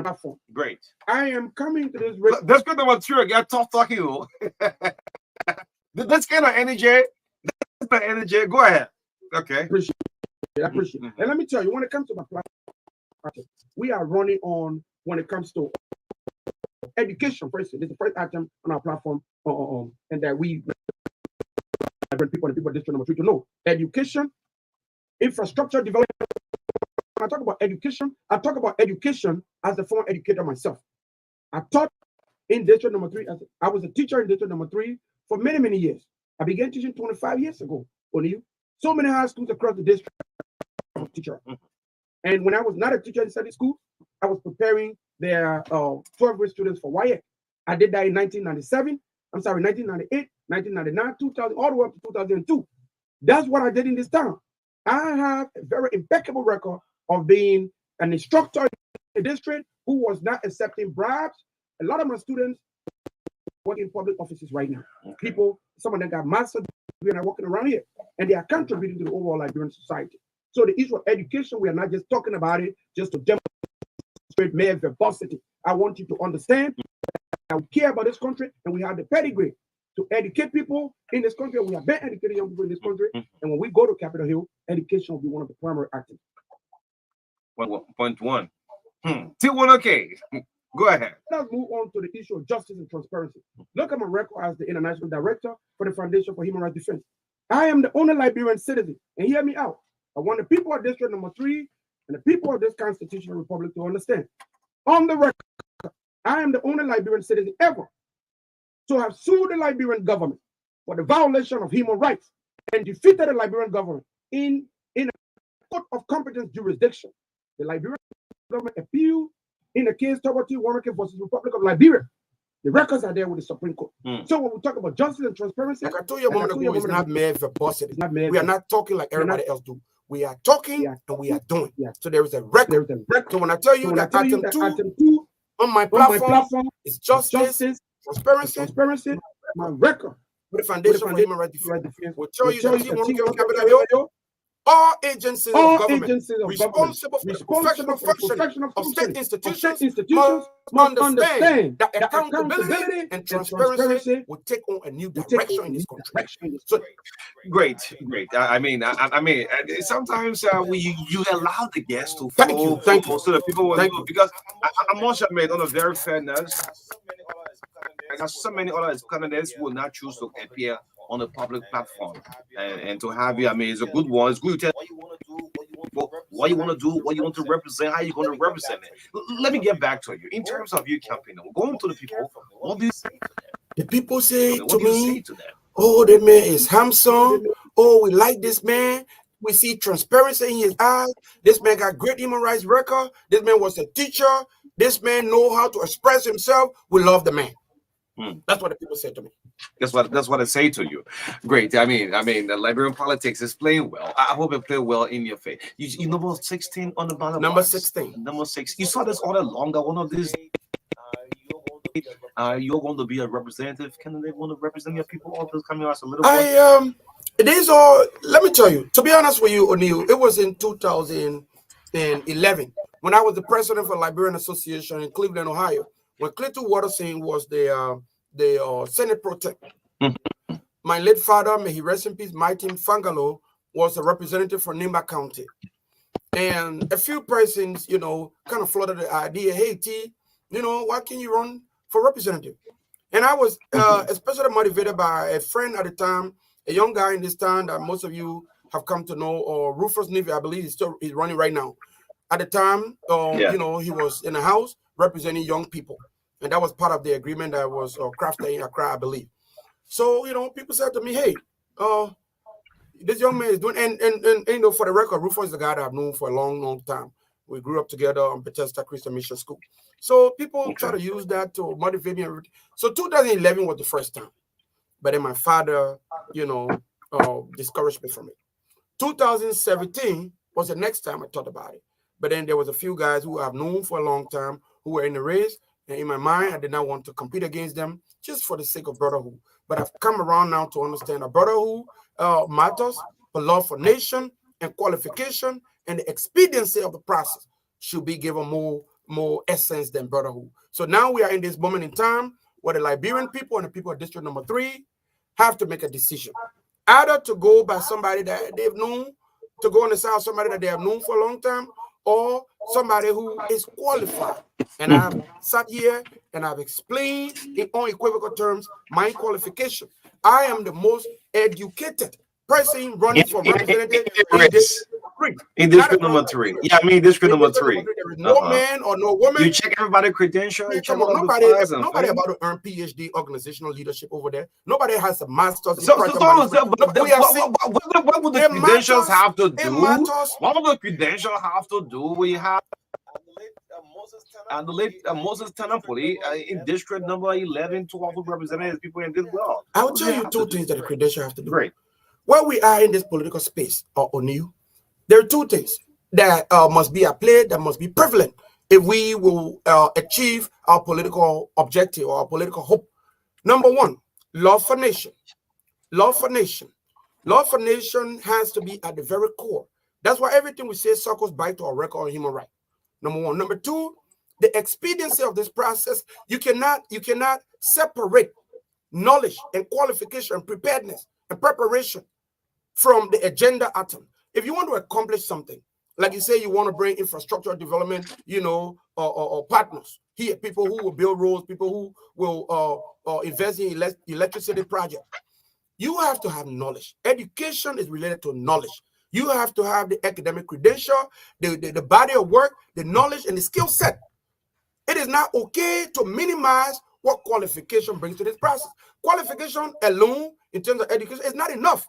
platform. Great. I am coming to this. That's good number two. I got tough talking. That's kind of energy. That's the energy. Go ahead. Okay. I appreciate it. And let me tell you, when it comes to my platform, we are running on when it comes to education. First, this is the first item on our platform, and that we bring people in the people district number 3 to know education, infrastructure development. When I talk about education, I talk about education as a former educator myself. I taught in district number 3. I was a teacher in district number 3 for many, many years. I began teaching 25 years ago. Only so many high schools across the district. Teacher. And when I was not a teacher in study school, I was preparing their 12th grade students for YA. I did that in 1997. I'm sorry, 1998, 1999, 2000, all the way up to 2002. That's what I did in this town. I have a very impeccable record of being an instructor in the district who was not accepting bribes. A lot of my students work in public offices right now. People, some of them got master's degree and are working around here, and they are contributing to the overall Liberian society. So the issue of education, we are not just talking about it just to demonstrate mere verbosity. I want you to understand that we care about this country, and we have the pedigree to educate people in this country. We have been educating young people in this country, and when we go to Capitol Hill, education will be one of the primary activities. Point one. T1, okay. Go ahead. Let's move on to the issue of justice and transparency. Look at my record as the International Director for the Foundation for Human Rights Defense. I am the only Liberian citizen, and hear me out. I want the people of District number 3 and the people of this constitutional republic to understand. On the record, I am the only Liberian citizen ever to have sued the Liberian government for the violation of human rights and defeated the Liberian government in a court of competence jurisdiction. The Liberian government appealed in the case Tobati Warnock versus Republic of Liberia. The records are there with the Supreme Court. So when we talk about justice and transparency, like I told you a moment ago, it's not mere verbosity. We are not talking like everybody else do. We are talking and we are doing. So there is a record. So when I tell you that item 2 on my platform is justice, transparency, my record with the Foundation for Human Rights Defense will tell you that Capitol Hill, all agencies of government responsible for the professional functioning of state institutions must understand that accountability and transparency will take on a new direction in this country. So, great. I mean, sometimes you allow the guests to follow. Thank you. So the people will because I must admit, on a very fair note, so many other candidates will not choose to appear on a public platform and to have you. I mean, it's a good one. It's good to tell what you want to do, what you want to represent, how you're going to represent it. Let me get back to you. In terms of you campaigning, going to the people, what do you say to them? The people say to me, oh, that man is handsome. Oh, we like this man. We see transparency in his eyes. This man got great human rights record. This man was a teacher. This man know how to express himself. We love the man. That's what the people say to me. That's what I say to you. Great. I mean, the Liberian politics is playing well. I hope it play well in your face. You number 16 on the ballot. Number 16. Number 6. You saw this all along. That one of these. You're going to be a representative candidate. Want to represent your people? All this coming out a little. It is all. Let me tell you. To be honest with you, O'Neill, it was in 2011 when I was the president for Liberian Association in Cleveland, Ohio. When Clinton Watterson was the Senate Pro Tem. My late father, may he rest in peace, Martin Fangalo, was a representative for Nimba County. And a few persons, kind of floated the idea, hey, T, why can't you run for representative? And I was especially motivated by a friend at the time, a young guy in this town that most of you have come to know, or Rufus Nivy, I believe he's running right now. At the time, he was in the House representing young people. And that was part of the agreement that was crafted in Accra, I believe. So, people said to me, hey, this young man is doing, and for the record, Rufus is the guy that I've known for a long, long time. We grew up together on Bethesda Christian Mission School. So people try to use that to motivate me. So 2011 was the first time. But then my father, discouraged me from it. 2017 was the next time I thought about it. But then there was a few guys who I've known for a long time who were in the race. And in my mind, I did not want to compete against them just for the sake of brotherhood. But I've come around now to understand that brotherhood matters, but love for nation and qualification and the expediency of the process should be given more more essence than brotherhood. So now we are in this moment in time where the Liberian people and the people of District Number 3 have to make a decision. Either to go by somebody that they've known, to go on the side of somebody that they have known for a long time, or somebody who is qualified. And I've sat here and I've explained in unequivocal terms my qualification. I am the most educated person running for representative in District Number 3. Yeah, I mean District Number 3. There is no man or no woman. You check everybody's credentials. Man, come on, nobody about to earn PhD organizational leadership over there. Nobody has a master's. What would the credentials have to do? What would the credentials have to do? We have and the late Moses Tanapoli in District Number 11, 12 representatives people in this world. I will tell you two things that the credential have to do. Great. Where we are in this political space, or O'Neill, there are two things that must be at play, that must be prevalent if we will achieve our political objective or our political hope. Number one, love for nation. Love for nation. Love for nation has to be at the very core. That's why everything we say circles back to our record on human rights. Number one. Number two, the expediency of this process. You cannot separate knowledge and qualification, preparedness and preparation from the agenda atom. If you want to accomplish something, like you say, you want to bring infrastructure development, or partners here, people who will build roads, people who will invest in electricity projects. You have to have knowledge. Education is related to knowledge. You have to have the academic credential, the body of work, the knowledge, and the skill set. It is not okay to minimize what qualification brings to this process. Qualification alone, in terms of education, is not enough.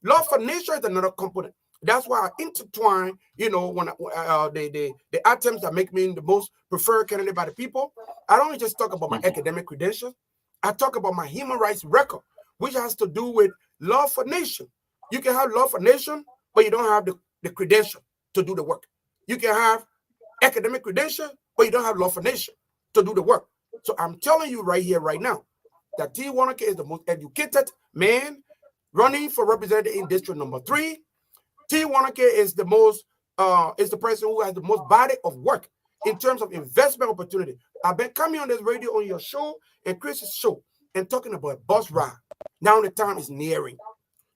Love for nation is another component. That's why I intertwine, when the items that make me the most preferred candidate by the people. I don't just talk about my academic credentials. I talk about my human rights record, which has to do with love for nation. You can have love for nation, but you don't have the credential to do the work. You can have academic credential, but you don't have love for nation to do the work. So I'm telling you right here, right now, that T. Wanaka is the most educated man running for representative in District Number 3. T. Wanaka is the person who has the most body of work in terms of investment opportunity. I've been coming on this radio on your show and Chris's show and talking about bus ride. Now the time is nearing.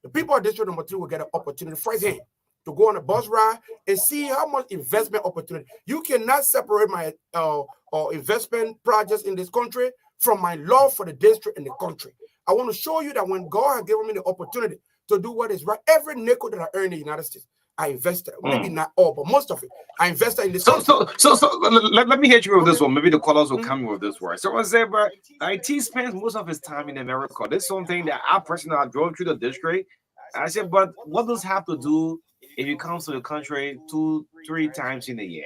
The people of District Number 3 will get an opportunity firsthand to go on a bus ride and see how much investment opportunity. You cannot separate my investment projects in this country from my love for the district and the country. I want to show you that when God has given me the opportunity to do what is right, every nickel that I earn in the United States, I invested. Maybe not all, but most of it. I invested in this. So let me hit you with this one. Maybe the callers will come with this one. So I say, but IT spends most of his time in America. This is something that I personally drove through the district. I said, but what does have to do if he comes to the country 2-3 times in a year?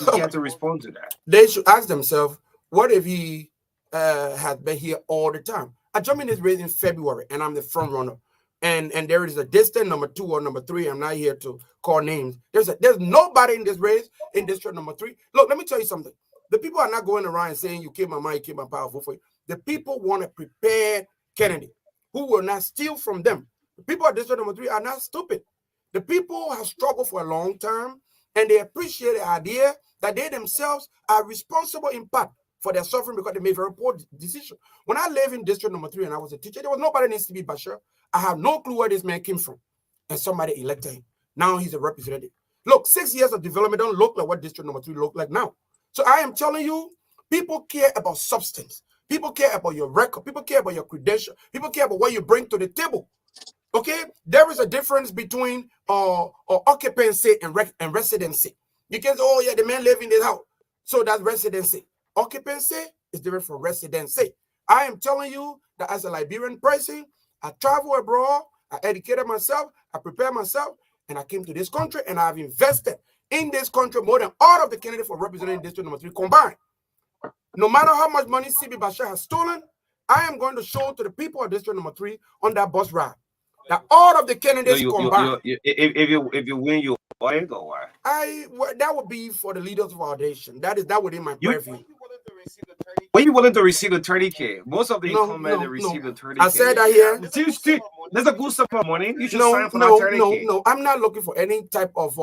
You have to respond to that. They should ask themselves, what if he had been here all the time? I jumped in this race in February, and I'm the front runner. And there is a distant number 2 or number 3. I'm not here to call names. There's nobody in this race in District Number 3. Look, let me tell you something. The people are not going around saying you keep my mind, you keep my power, vote for you. The people want a prepared candidate who will not steal from them. The people at District Number 3 are not stupid. The people have struggled for a long time, and they appreciate the idea that they themselves are responsible in part for their suffering because they made very poor decisions. When I lived in District Number 3 and I was a teacher, there was nobody needs to be Bashir. I have no clue where this man came from. And somebody elected him. Now he's a representative. Look, 6 years of development don't look like what District Number 3 look like now. So I am telling you, people care about substance. People care about your record. People care about your credential. People care about what you bring to the table. Okay? There is a difference between occupancy and residency. You can say, oh yeah, the man live in this house. So that's residency. Occupancy is different from residency. I am telling you that as a Liberian person, I travel abroad, I educated myself, I prepared myself, and I came to this country, and I've invested in this country more than all of the candidates for representing District Number 3 combined. No matter how much money CB Bashir has stolen, I am going to show to the people of District Number 3 on that bus ride that all of the candidates combined. If you win, you win, or what? That would be for the leaders of our nation. That would in my purview. Were you willing to receive the 30K? Most of the incumbents receive the 30K. I said that here. There's a good sum of money. You should sign for that 30K. No. I'm not looking for any type of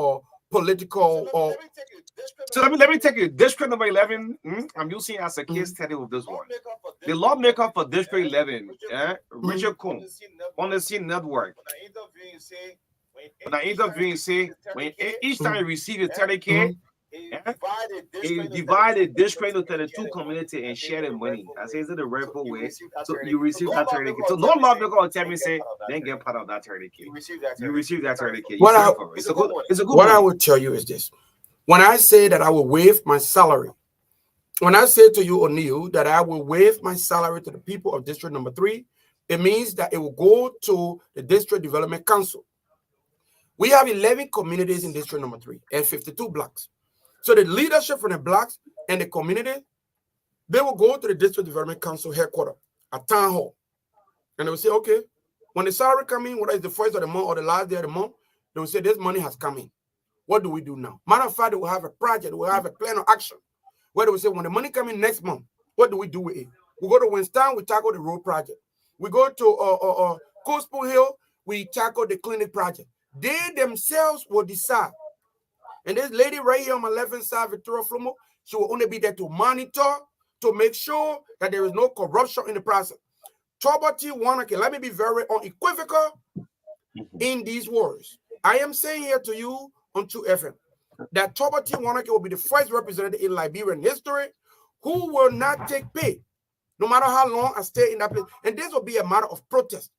political or. So let me take it. District number 11. I'm using as a case study of this one. The lawmaker for District 11, Richard Kuhn, on the scene network. When I interview, say when each time you receive a 30K, he divided district into 32 community and share the money. I say, is it the rightful way? So you receive that 30K. So no lawmaker will tell me, say, then get part of that 30K. You receive that 30K. It's a good what I would tell you is this. When I say that I will waive my salary, when I say to you, O'Neill, that I will waive my salary to the people of District number 3, it means that it will go to the District Development Council. We have 11 communities in District number 3 and 52 blocks. So the leadership from the blocks and the community, they will go to the District Development Council headquarters at Town Hall. And they will say, okay, when the salary comes in, whether it's the first of the month or the last day of the month, they will say, this money has come in. What do we do now? Matter of fact, they will have a project, we'll have a plan of action. Where they will say, when the money comes in next month, what do we do with it? We go to Winston, we tackle the road project. We go to Coastal Hill, we tackle the clinic project. They themselves will decide. And this lady right here on my left-hand side, Victoria Flomo, she will only be there to monitor, to make sure that there is no corruption in the process. Tobati Wanake, let me be very unequivocal in these words. I am saying here to you on 2FM that Tobati Wanake will be the first representative in Liberian history who will not take pay, no matter how long I stay in that place. And this will be a matter of protest.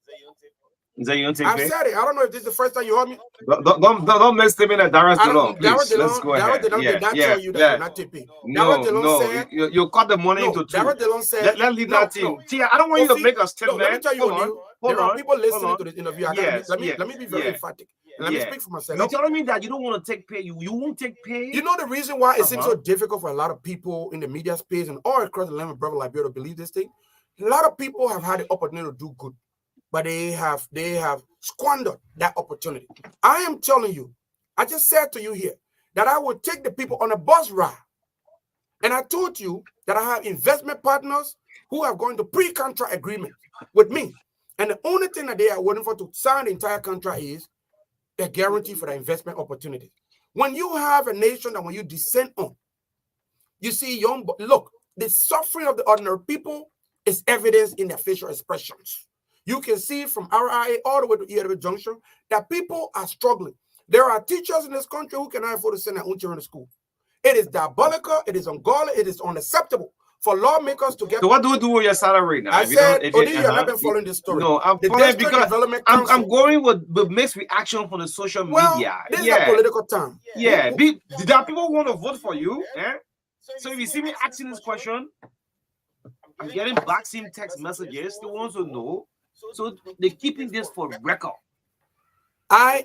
Is that you don't take I've pay? said it. I don't know if this is the first time you heard me. Don't mess me that Darius Delon, please. Let's go ahead. Did not tell you that you not take pay. No. Said, you cut the money into two. Darius Delon said, let's leave that thing. Tia, I don't want you to make a statement. Let me tell you, there are people listening to this interview. Let me be very emphatic. And let me speak for myself. You're telling me that you don't want to take pay. You won't take pay. You know the reason why it seems so difficult for a lot of people in the media space and all across the land of Brother Liberia to believe this thing? A lot of people have had the opportunity to do good, but they have squandered that opportunity. I am telling you, I just said to you here that I will take the people on a bus ride. And I told you that I have investment partners who have gone to pre-contract agreement with me. And the only thing that they are waiting for to sign the entire contract is a guarantee for the investment opportunity. When you have a nation that when you descend on, you see look, the suffering of the ordinary people is evidence in their facial expressions. You can see from RIA all the way to EW Junction that people are struggling. There are teachers in this country who cannot afford to send their own children to school. It is diabolical, it is ungodly, it is unacceptable for lawmakers to get. So what do we do with your salary now? I said, you have not been following this story. No, I'm following because I'm going with mixed reaction from the social media. This is a political time. Yeah, there are people who want to vote for you. So if you see me asking this question, I'm getting vaccine text messages. They want to know. So they're keeping this for record.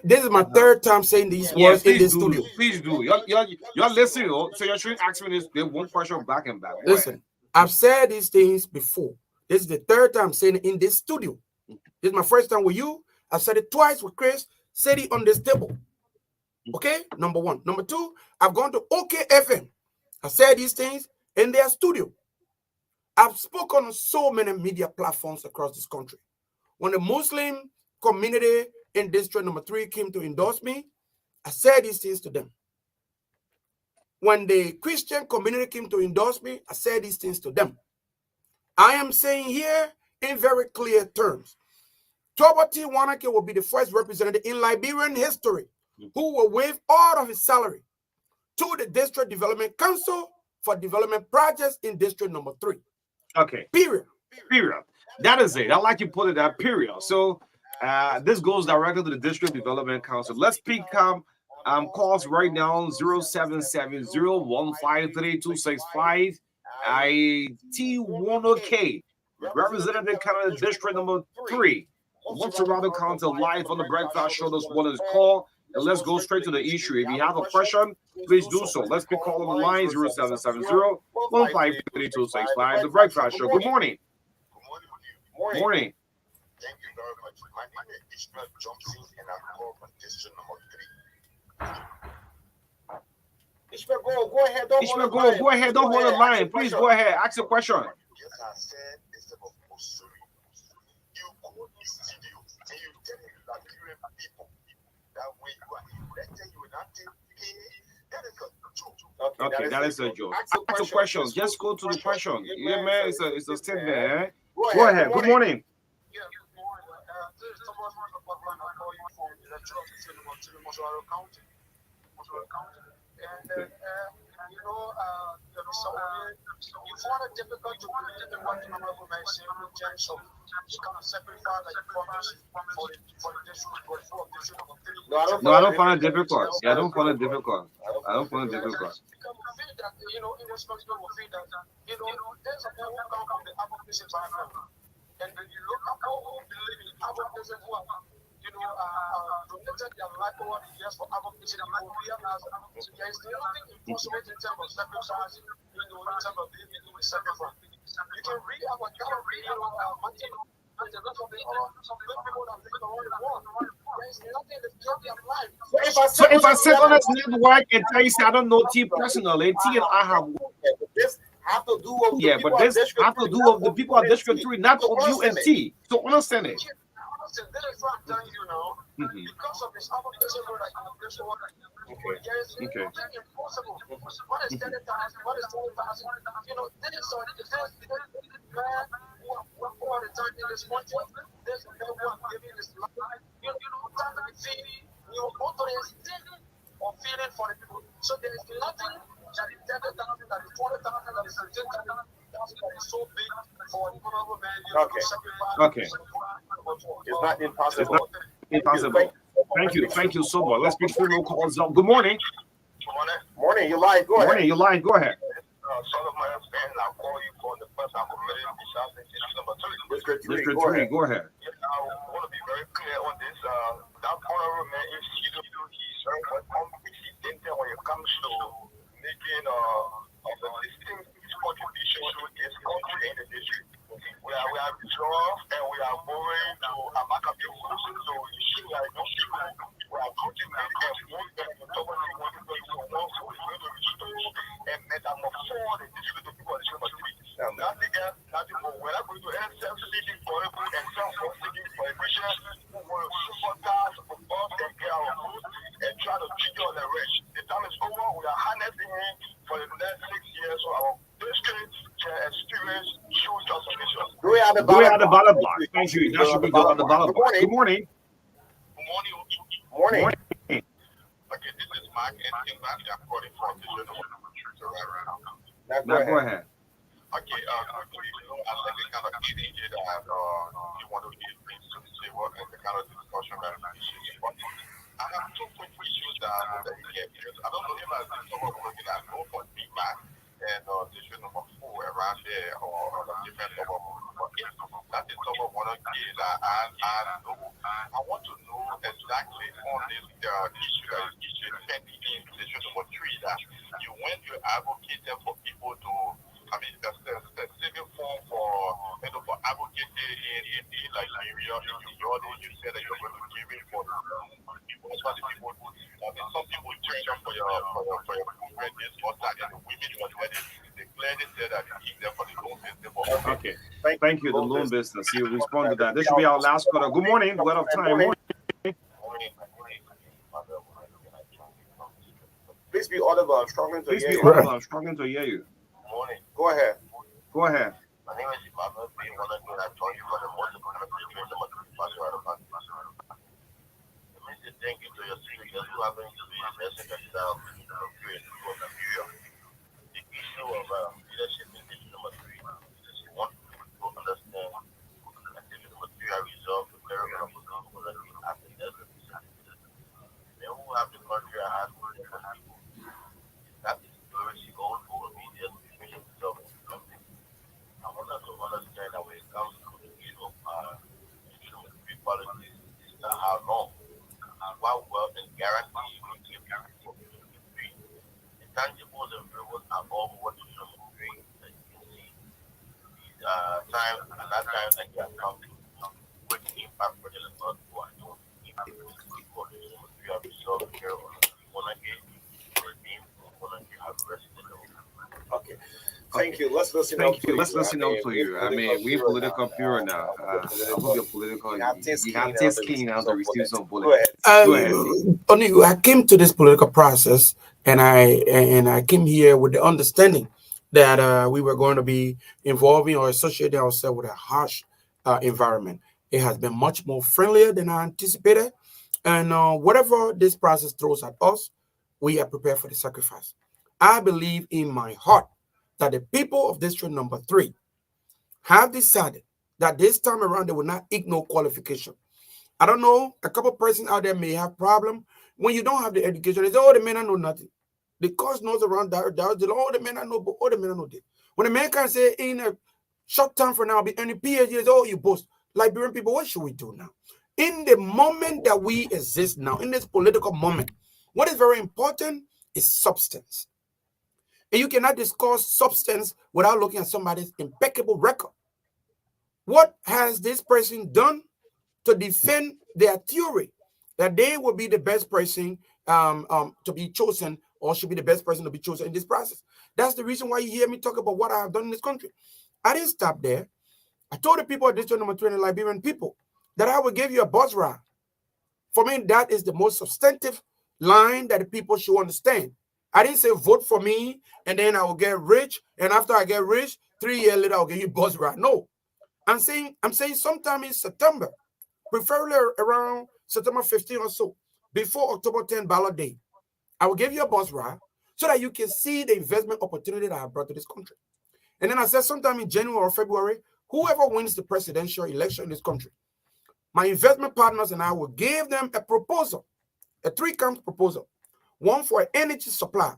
This is my third time saying these words in this studio. Please do. You're listening, so you're showing asking me this one question back and back. Listen, I've said these things before. This is the third time saying it in this studio. This is my first time with you. I've said it twice with Chris. Said it on this table. Okay, number one. Number two, I've gone to OKFM. I said these things in their studio. I've spoken on so many media platforms across this country. When the Muslim community in District number 3 came to endorse me, I said these things to them. When the Christian community came to endorse me, I said these things to them. I am saying here in very clear terms, Tobati Wanake will be the first representative in Liberian history who will waive all of his salary to the District Development Council for development projects in District number 3. Okay. Period. That is it. I like you put it that period. So this goes directly to the District Development Council. Let's pick calls right now, 0770-153-265. T10K, Representative Canada District number 3. What's Toronto Council live on the Breakfast Show? This one is called. And let's go straight to the issue. If you have a question, please do so. Let's pick call on the line, 0770-153-265. The Breakfast Show. Good morning. Morning. Thank you very much. My name is Ishmael Johnson, and I'm called from District number 3. Ishmael, go ahead. Go ahead. Don't hold the line. Please go ahead. Ask a question. Yes, I said it's about Osuri. You go to the studio and you tell the Liberian people that when you are elected, you will not take Okay, that is a joke. Ask a question. Just go to the question. Yeah, man, it's a statement. Eh? Go ahead. Good morning. Yeah, good morning. This is Thomas from the Parkland. I call you from the Electoral Mosuaro County. And you know, you find it difficult to believe in what the honorable man said in terms of the kind of sacrifice that you promised for the district, for district number 3. No, I don't find it difficult. Yeah, I don't find it difficult. I don't find it difficult. Because we feel that, you know, irresponsible, we feel that, you know, there's a people who come from the advocacy background. And when you look at people who believe in advocacy who are, you know, donated their life over the years for advocacy, and we realize that there is nothing impossible in terms of sacrificing, you know, in terms of living with sacrifice. You can read about kind of, you know, Martin and the rest of the other good people that live around the world. There is nothing that can be applied. So if I sit on this network and tell you, say, I don't know T personally, T and I have. This have to do with But this have to do with the people of District 3, not of you and T. So understand it. This is what I'm telling you now. Because of this application where I have this one, there is nothing impossible. What is 10,000? What is 20,000? You know, this is man who are the time in this country. There's a man who are giving this life. You know, time to feeding, you know, motorists or feeding for the people. So there is nothing that is 10,000, that is 20,000, that is 15,000, that is so big for the honorable man. Okay. It's not impossible. It's not impossible. Thank you so much. Let's pick three more calls up. Good morning. Morning, you live. Go ahead. Morning, you live. Go ahead. Son of my friend, I'll call you for the first time committed number 3. District 3. District 3. Go ahead. Yeah, I want to be very clear on this. That honorable man, if he's very competent when it comes to making a distinct contribution to this country and the district. We are resolved and we are going to Marka so you see like those people who are contributing and work and somebody want to go to one so we're going to restore and metamorphose the district to people of the district. Nothing else, nothing more. We're not going to end self-seeking for it and self-seeking for a mission who will sympathize with us and get our food and try to cheat on the rich. The time is over. We are harnessing him for the next 6 years so our district can experience huge transformation. Do we have the ballot box? Thank you. That should be good on the ballot box. Good morning. Morning. Okay, this is Mark and Mark. I'm calling from the Now go ahead. Okay, I like the kind of meeting that you want to give things to the table and the kind of discussion that I have 2 quick issues that you get here. I don't know if I see someone looking at no for feedback and issue number 4 around there or a different number. That is number 1 again. I want to know exactly on this issue that is pending in issue number 3 that you when you advocated for people to, I mean, the civil form for, you know, for advocating in Liberia, in Jordan, you said that you're going to give it for people. That's why the people, I mean, some people turn up for your this or that, and the women was ready. They clearly said that they keep them for the loan business. Okay. Thank you, the loan business. You respond to that. This should be our last caller. Good morning. We're out of time. Morning. Please be audible. I'm struggling to hear you. I'm struggling to hear you. Morning. Go ahead. Go ahead. My name is Emmanuel. I told you for the most important thank you to your speakers who are going to be addressing themselves in Nigeria. The issue of leadership in issue number 3 is you want to understand that issue number 3 are resolved with very well people that we have the representatives. They who have the country are has people. That is very old for media situation itself. I want us to understand that when it comes to the issue of politics, it's not how long. While wealth and guarantee we give for free. The tangibles and rewards are all what you should bring that you can see. Time and that time that you have come to with the impact for the Lord who are doing people you have resolved here on one again for a name, one again have rested. Okay. Thank you. Let's listen Thank up you. to Let's you. listen up to you. I mean, we political pure now. I hope you're political. You have thick skin now to receive some Go bullets. ahead. Go ahead. Only I came to this political process, and I came here with the understanding that we were going to be involving or associating ourselves with a harsh environment. It has been much more friendlier than I anticipated, and whatever this process throws at us, we are prepared for the sacrifice. I believe in my heart that the people of District Number 3 have decided that this time around they will not ignore qualification. I don't know, a couple persons out there may have problem when you don't have the education. They say, oh, the men know nothing. The cause knows around that, oh, the men know, but oh, the men know this. When a man can say in a short time from now, I'll be earning PhDs, oh, you boast. Liberian people, what should we do now? In the moment that we exist now, in this political moment, what is very important is substance. And you cannot discuss substance without looking at somebody's impeccable record. What has this person done to defend their theory that they will be the best person to be chosen, or should be the best person to be chosen in this process? That's the reason why you hear me talk about what I have done in this country. I didn't stop there. I told the people of District Number 3 and the Liberian people that I will give you a bus ride. For me, that is the most substantive line that the people should understand. I didn't say vote for me and then I will get rich, and after I get rich, 3 years later I'll give you bus ride. No, I'm saying sometime in September, preferably around September 15 or so, before October 10 ballot day, I will give you a bus ride so that you can see the investment opportunity that I brought to this country. And then I said sometime in January or February, whoever wins the presidential election in this country, my investment partners and I will give them a proposal, a 3-count proposal. One for an energy supply,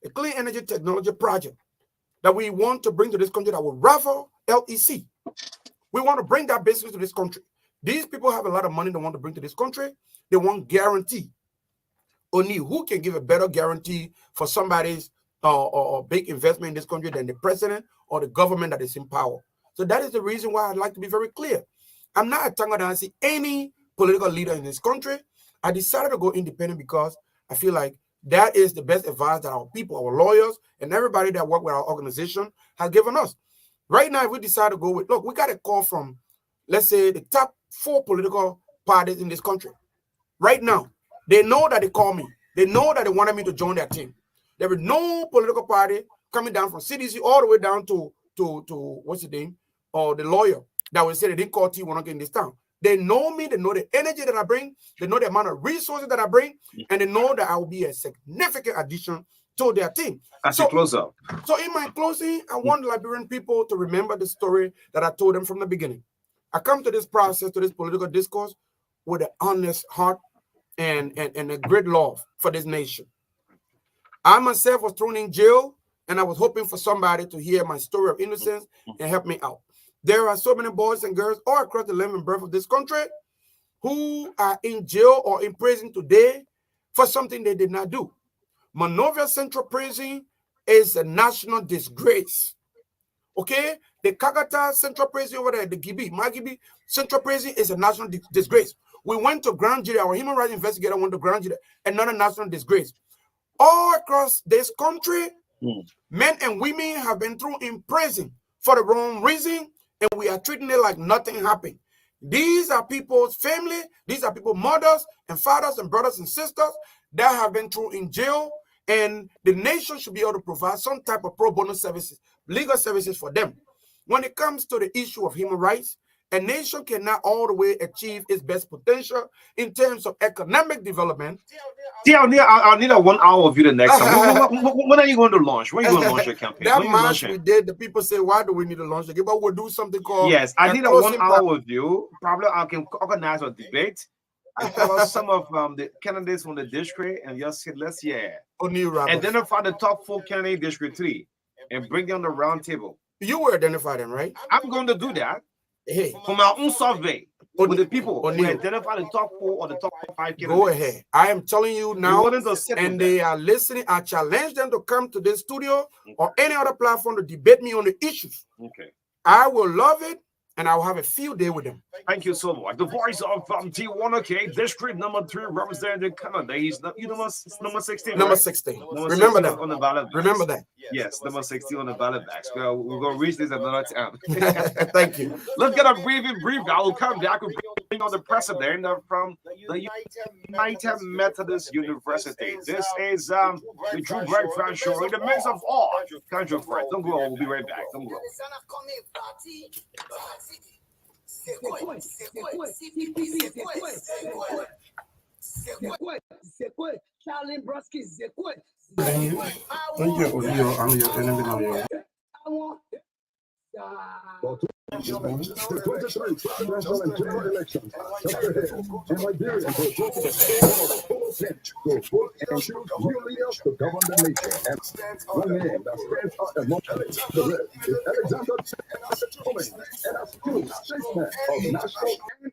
a clean energy technology project that we want to bring to this country that will rival LEC. We want to bring that business to this country. These people have a lot of money they want to bring to this country. They want guarantee. Only who can give a better guarantee for somebody's big investment in this country than the president or the government that is in power? So that is the reason why I'd like to be very clear. I'm not a Tangadansi, any political leader in this country. I decided to go independent because I feel like that is the best advice that our people, our lawyers, and everybody that work with our organization has given us. Right now, if we decide to go with, look, we got a call from, let's say, the top 4 political parties in this country. Right now, they know that they call me. They know that they wanted me to join their team. There is no political party coming down from CDC all the way down to what's the name, or the lawyer that will say they didn't call T when I get in this town. They know me. They know the energy that I bring. They know the amount of resources that I bring, and they know that I will be a significant addition to their team. As you close up. So in my closing, I want Liberian people to remember the story that I told them from the beginning. I come to this process, to this political discourse, with an honest heart and a great love for this nation. I myself was thrown in jail, and I was hoping for somebody to hear my story of innocence and help me out. There are so many boys and girls all across the length and breadth of this country who are in jail or in prison today for something they did not do. Monrovia Central Prison is a national disgrace. Okay? The Kagata Central Prison over there, the Magibi Central Prison is a national disgrace. We went to Grand Jury, our human rights investigator went to Grand Jury, another national disgrace. All across this country, men and women have been thrown in prison for the wrong reason, and we are treating it like nothing happened. These are people's family, these are people's mothers and fathers and brothers and sisters that have been thrown in jail, and the nation should be able to provide some type of pro bono services, legal services for them. When it comes to the issue of human rights, a nation cannot all the way achieve its best potential in terms of economic development. Yeah, I'll need a 1 hour of you the next time. When are you going to launch? When are you going to launch your campaign? That march we did, the people say, why do we need to launch the game? But we'll do something called... Yes, I need a 1 hour with you. Probably I can organize a debate and tell us some of the candidates from the district, and just say, let's, identify the top 4 candidates District 3 and bring them on the round table. You will identify them, right? I'm going to do that. Hey, from our own survey with the people who identify the top 4 or the top 5 candidates. Go ahead. I am telling you now, and they are listening. I challenge them to come to this studio or any other platform to debate me on the issues. Okay. I will love it, and I'll have a field day with them. Thank you so much. The voice of T1OK, District number 3, representing Canada. He's number 16. Number right? 16. Number Remember 16 that. on the ballot box. Remember that. Yes, number 16 on the ballot box. Well, we're going to reach this another time. Thank you. Let's get a brief. I will come back with bring on the president from the United Methodist University. This is the True Breakfast Show in the midst of all country friends. Don't go. We'll be right back. Don't go. The 2023 presidential and general elections just ahead, and Liberians will go to the full bench to vote and choose new leaders to govern the nation. And one name that stands out among the rest is Alexander Cummings, and as true statesman of national and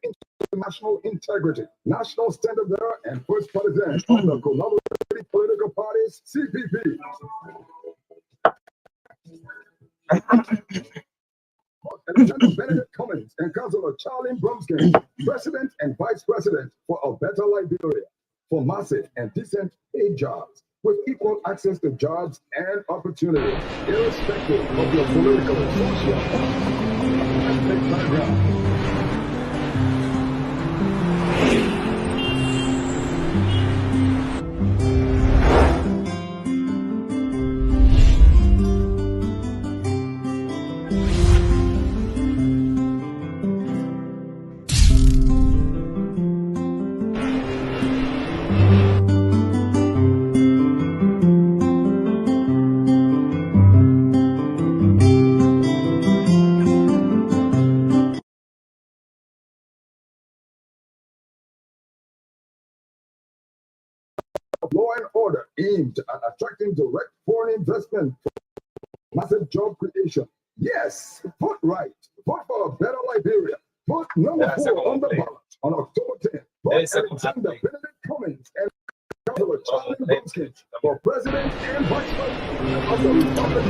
international integrity, national standard bearer, and first president of the collaborative political parties, CPP. Alexander Benedict Cummings and Councilor Charlie Brumskin, President and Vice President for a better Liberia, for massive and decent paid jobs, with equal access to jobs and opportunities, irrespective of your political, social, or ethnic background. Law and order aimed at attracting direct foreign investment for massive job creation. Yes, vote right. Vote for a better Liberia. Vote number 4 on the ballot on October 10th. Vote Alexander Benedict Cummings and Councilor Charlie Brumskin for President and Vice President of the Republic.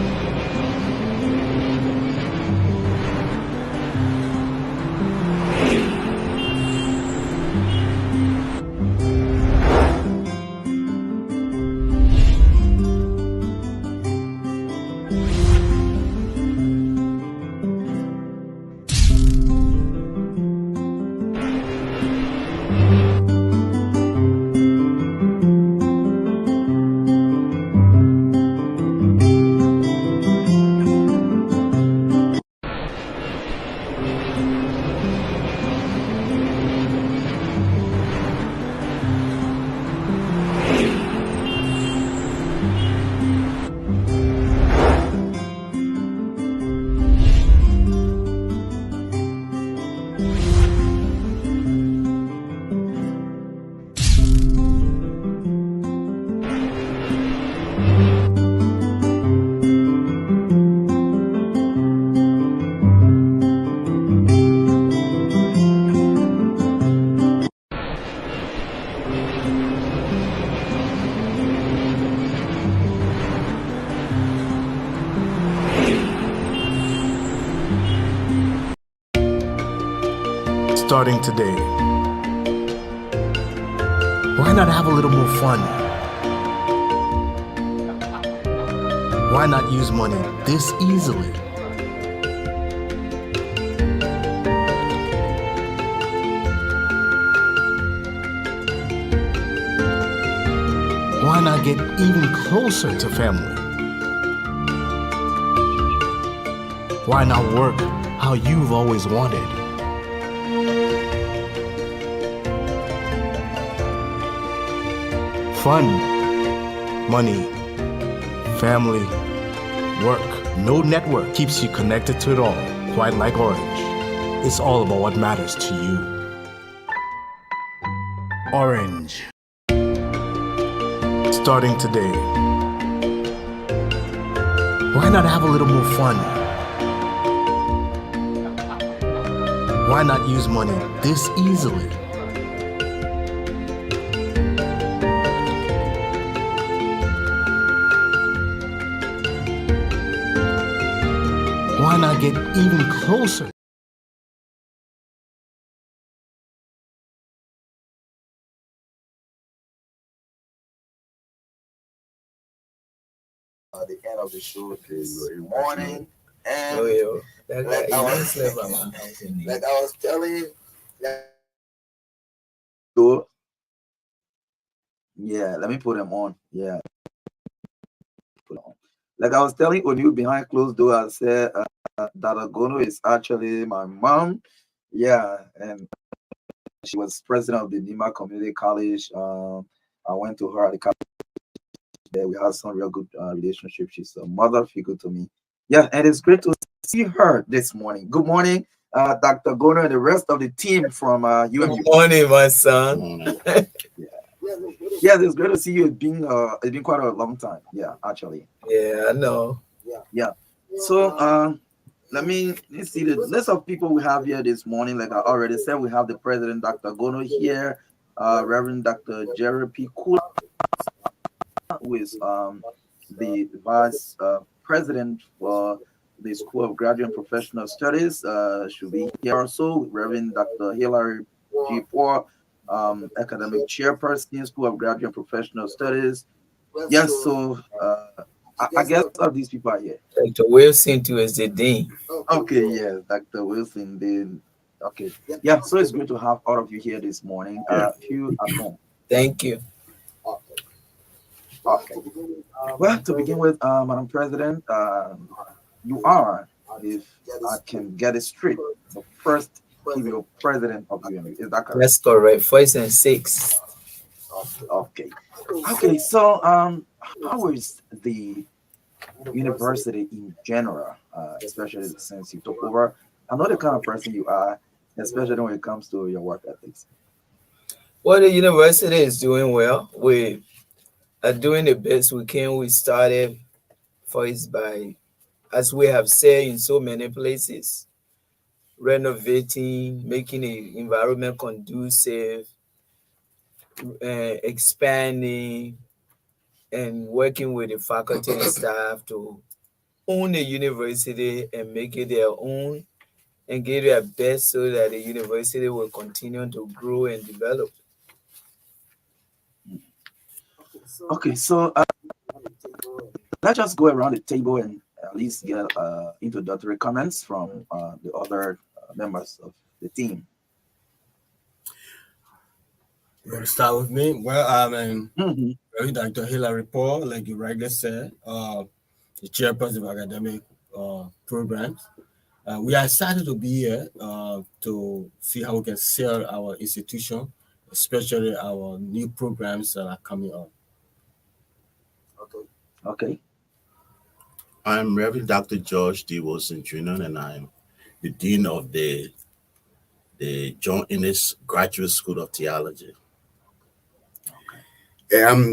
Starting today, why not have a little more fun? Why not use money this easily? Why not get even closer to family? Why not work how you've always wanted? Fun, money, family, work. No network keeps you connected to it all, quite like Orange. It's all about what matters to you. Orange. Starting today, why not have a little more fun? Why not use money this easily? Why not get even closer the end of the show Okay, this you're morning. And Oh, yo, that like guy, I he don't was, sleep at my house in like the I was telling, so yeah, let me put them on. Yeah, put 'em on. Like I was telling Onu behind closed door, I said that Agono is actually my mom. Yeah, and she was president of the Nima Community College. I went to her at the college there. We had some real good relationship. She's a mother figure to me. Yeah, and it's great to see her this morning. Good morning, Dr. Gono and the rest of the team from Good UMU. morning, my son. Yeah. Yeah, it's great to see you. It's been quite a long time. Yeah, actually. Yeah, I know. Yeah. So let's see the list of people we have here this morning. Like I already said, we have the president, Dr. Gono here, Reverend Dr. Jerry P. Kula, who is the vice president for the School of Graduate and Professional Studies, should be here also. Reverend Dr. Hilary G. Poor, academic chairperson, School of Graduate and Professional Studies. Yes, so I guess all these people are here. Dr. Wilson too is the dean. Okay, yes, Dr. Wilson. Then, okay, yeah. So it's good to have all of you here this morning. Few at home. Thank you. Okay. Well, to begin with, Madam President, you are, if I can get it straight, the first female president of UMU. Is that correct? That's correct. First and sixth. Okay. Okay. So, how is the university in general, especially since you took over? I know the kind of person you are, especially when it comes to your work ethics. Well, the university is doing well. We are doing the best we can. We started first by, as we have said in so many places, renovating, making the environment conducive, expanding, and working with the faculty and staff to own the university and make it their own and give their best so that the university will continue to grow and develop. Okay. So, let's just go around the table and at least get introductory comments from the other members of the team. You want to start with me? Well, I'm Mhm. Dr. Hilary Paul, like you rightly said, the chairperson of academic programs. We are excited to be here to see how we can sell our institution, especially our new programs that are coming up. Okay. I'm Reverend Dr. George D. Wilson Jr., and I'm the Dean of the John Innes Graduate School of Theology. I'm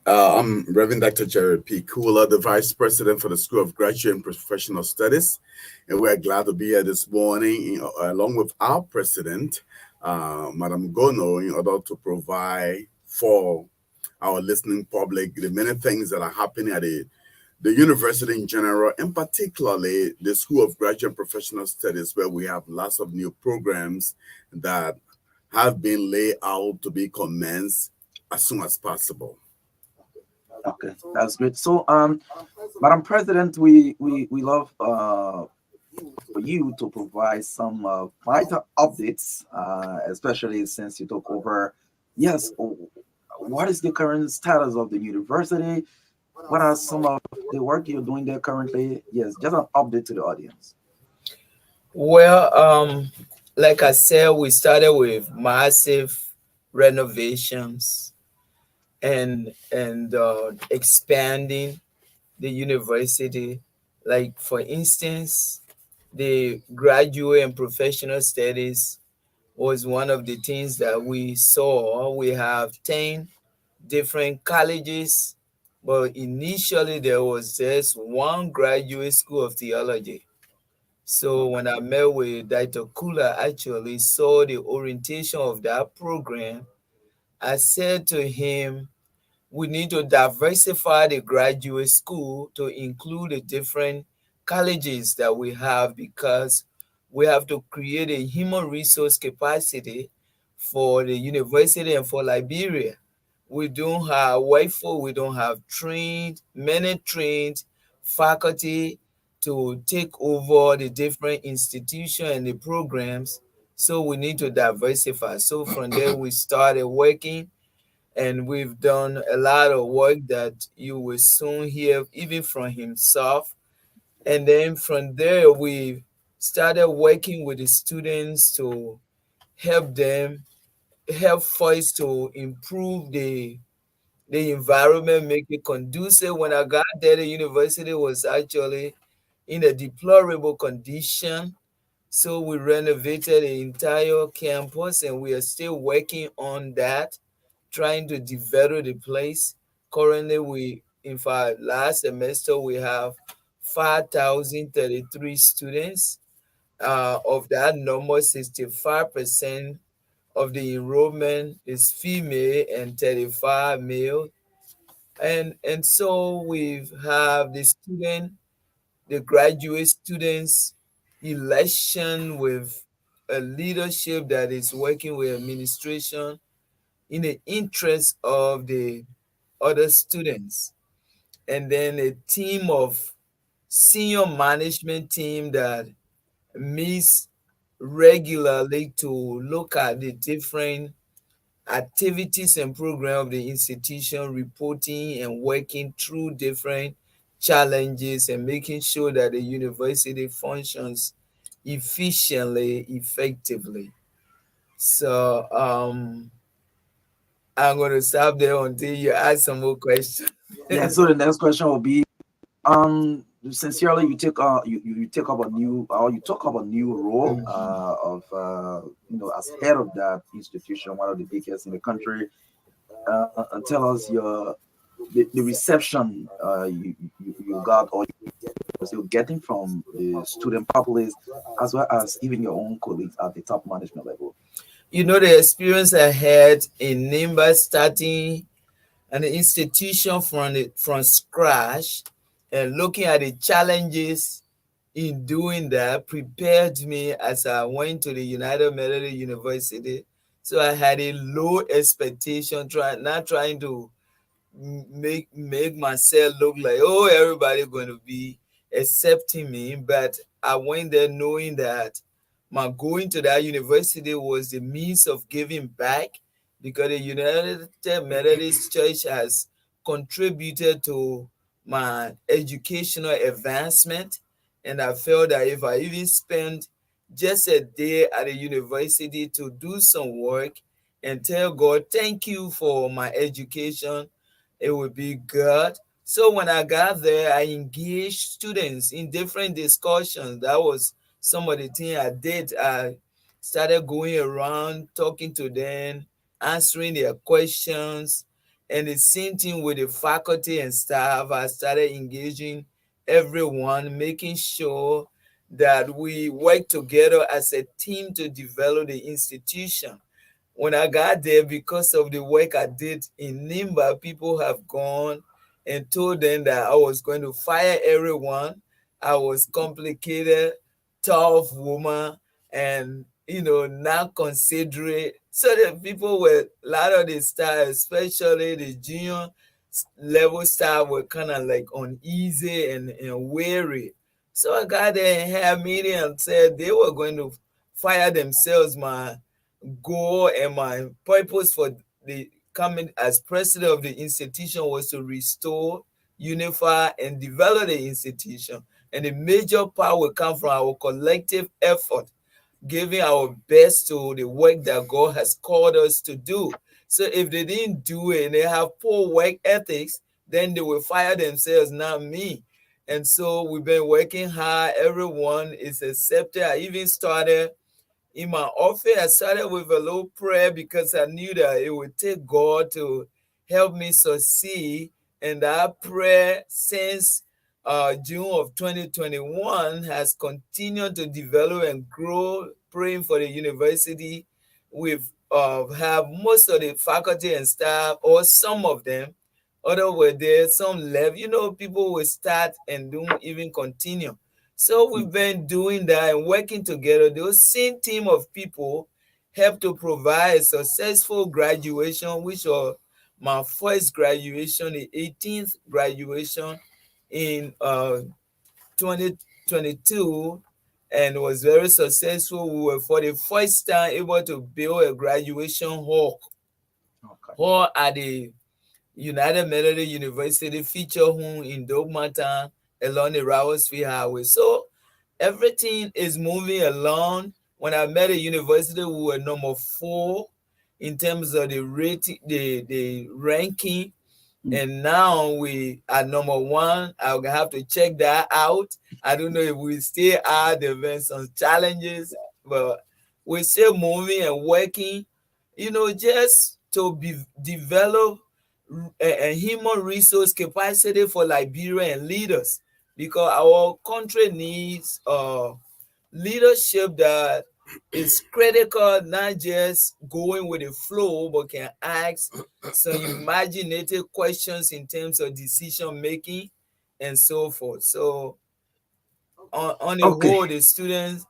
Reverend Dr. Jerry P. Kula, the Vice President for the School of Graduate and Professional Studies, and we're glad to be here this morning, along with our President, Madam Gono, in order to provide for our listening public the many things that are happening at the university in general, and particularly the School of Graduate and Professional Studies, where we have lots of new programs that have been laid out to be commenced as soon as possible. Okay, that's great. So, Madam President, we love for you to provide some vital updates, especially since you took over. Yes, what is the current status of the university? What are some of the work you're doing there currently? Yes, just an update to the audience. Well, like I said, we started with massive renovations and expanding the university. Like for instance, the graduate and professional studies was one of the things that we saw. We have 10 different colleges, but initially there was just one graduate school of theology. So when I met with Dr. Kula, actually saw the orientation of that program, I said to him, we need to diversify the graduate school to include the different colleges that we have because we have to create a human resource capacity for the university and for Liberia. we don't have workforce, we don't have many trained faculty to take over the different institutions and the programs. So we need to diversify. So from there we started working, and we've done a lot of work that you will soon hear even from himself. And then from there we started working with the students to help them help first to improve the environment, make it conducive. When I got there, the university was actually in a deplorable condition. So we renovated the entire campus, and we are still working on that, trying to develop the place. Currently, in fact, last semester, we have 5,033 students. Of that number, 65% of the enrollment is female and 35 male. And so we have the graduate students election with a leadership that is working with administration in the interest of the other students. And then a team of senior management team that meets regularly to look at the different activities and program of the institution, reporting and working through different challenges and making sure that the university functions efficiently, effectively. So I'm going to stop there until you ask some more questions. Yeah. So the next question will be, sincerely, you take you take up a new, or you talk about new role of as head of that institution, one of the biggest in the country. And tell us the reception you got, or you're getting from the student populace, as well as even your own colleagues at the top management level. The experience I had in NIMBA, starting an institution from scratch and looking at the challenges in doing that prepared me as I went to the United Methodist University. So I had a low expectation, not trying to make myself look like, oh, everybody going to be accepting me. But I went there knowing that my going to that university was the means of giving back, because the United Methodist Church has contributed to my educational advancement. And I felt that if I even spent just a day at a university to do some work and tell God, thank you for my education, it would be good. So when I got there, I engaged students in different discussions. That was some of the things I did. I started going around, talking to them, answering their questions. And the same thing with the faculty and staff. I started engaging everyone, making sure that we work together as a team to develop the institution. When I got there, because of the work I did in NIMBA, people have gone and told them that I was going to fire everyone. I was complicated, tough woman, and not considerate. So the people were, a lot of the staff, especially the junior level staff, were kind of like uneasy and weary. So I got there and had a meeting and said they were going to fire themselves. My goal and my purpose for the coming as president of the institution was to restore, unify, and develop the institution. And the major part will come from our collective effort, giving our best to the work that God has called us to do. So if they didn't do it and they have poor work ethics, then they will fire themselves, not me. And so we've been working hard. Everyone is accepted. I even started in my office. I started with a little prayer because I knew that it would take God to help me succeed. And that prayer since June of 2021 has continued to develop and grow, praying for the university. We've have most of the faculty and staff, or some of them, other were there, some left. People will start and don't even continue. So we've been doing that and working together. Those same team of people help to provide a successful graduation, which are my first graduation, the 18th graduation in 2022, and was very successful. We were for the first time able to build a graduation hall at the United Methodist University feature home in Dogmatown along the Rowersfield Highway. So everything is moving along. When I met at university, we were number 4 in terms of the rating, the ranking. And now we are number 1. I'll have to check that out. I don't know if we still are. There have been some challenges, but we're still moving and working, just to develop a human resource capacity for Liberian leaders, because our country needs leadership that is critical, not just going with the flow, but can ask some imaginative questions in terms of decision making and so forth. So on the whole, the students,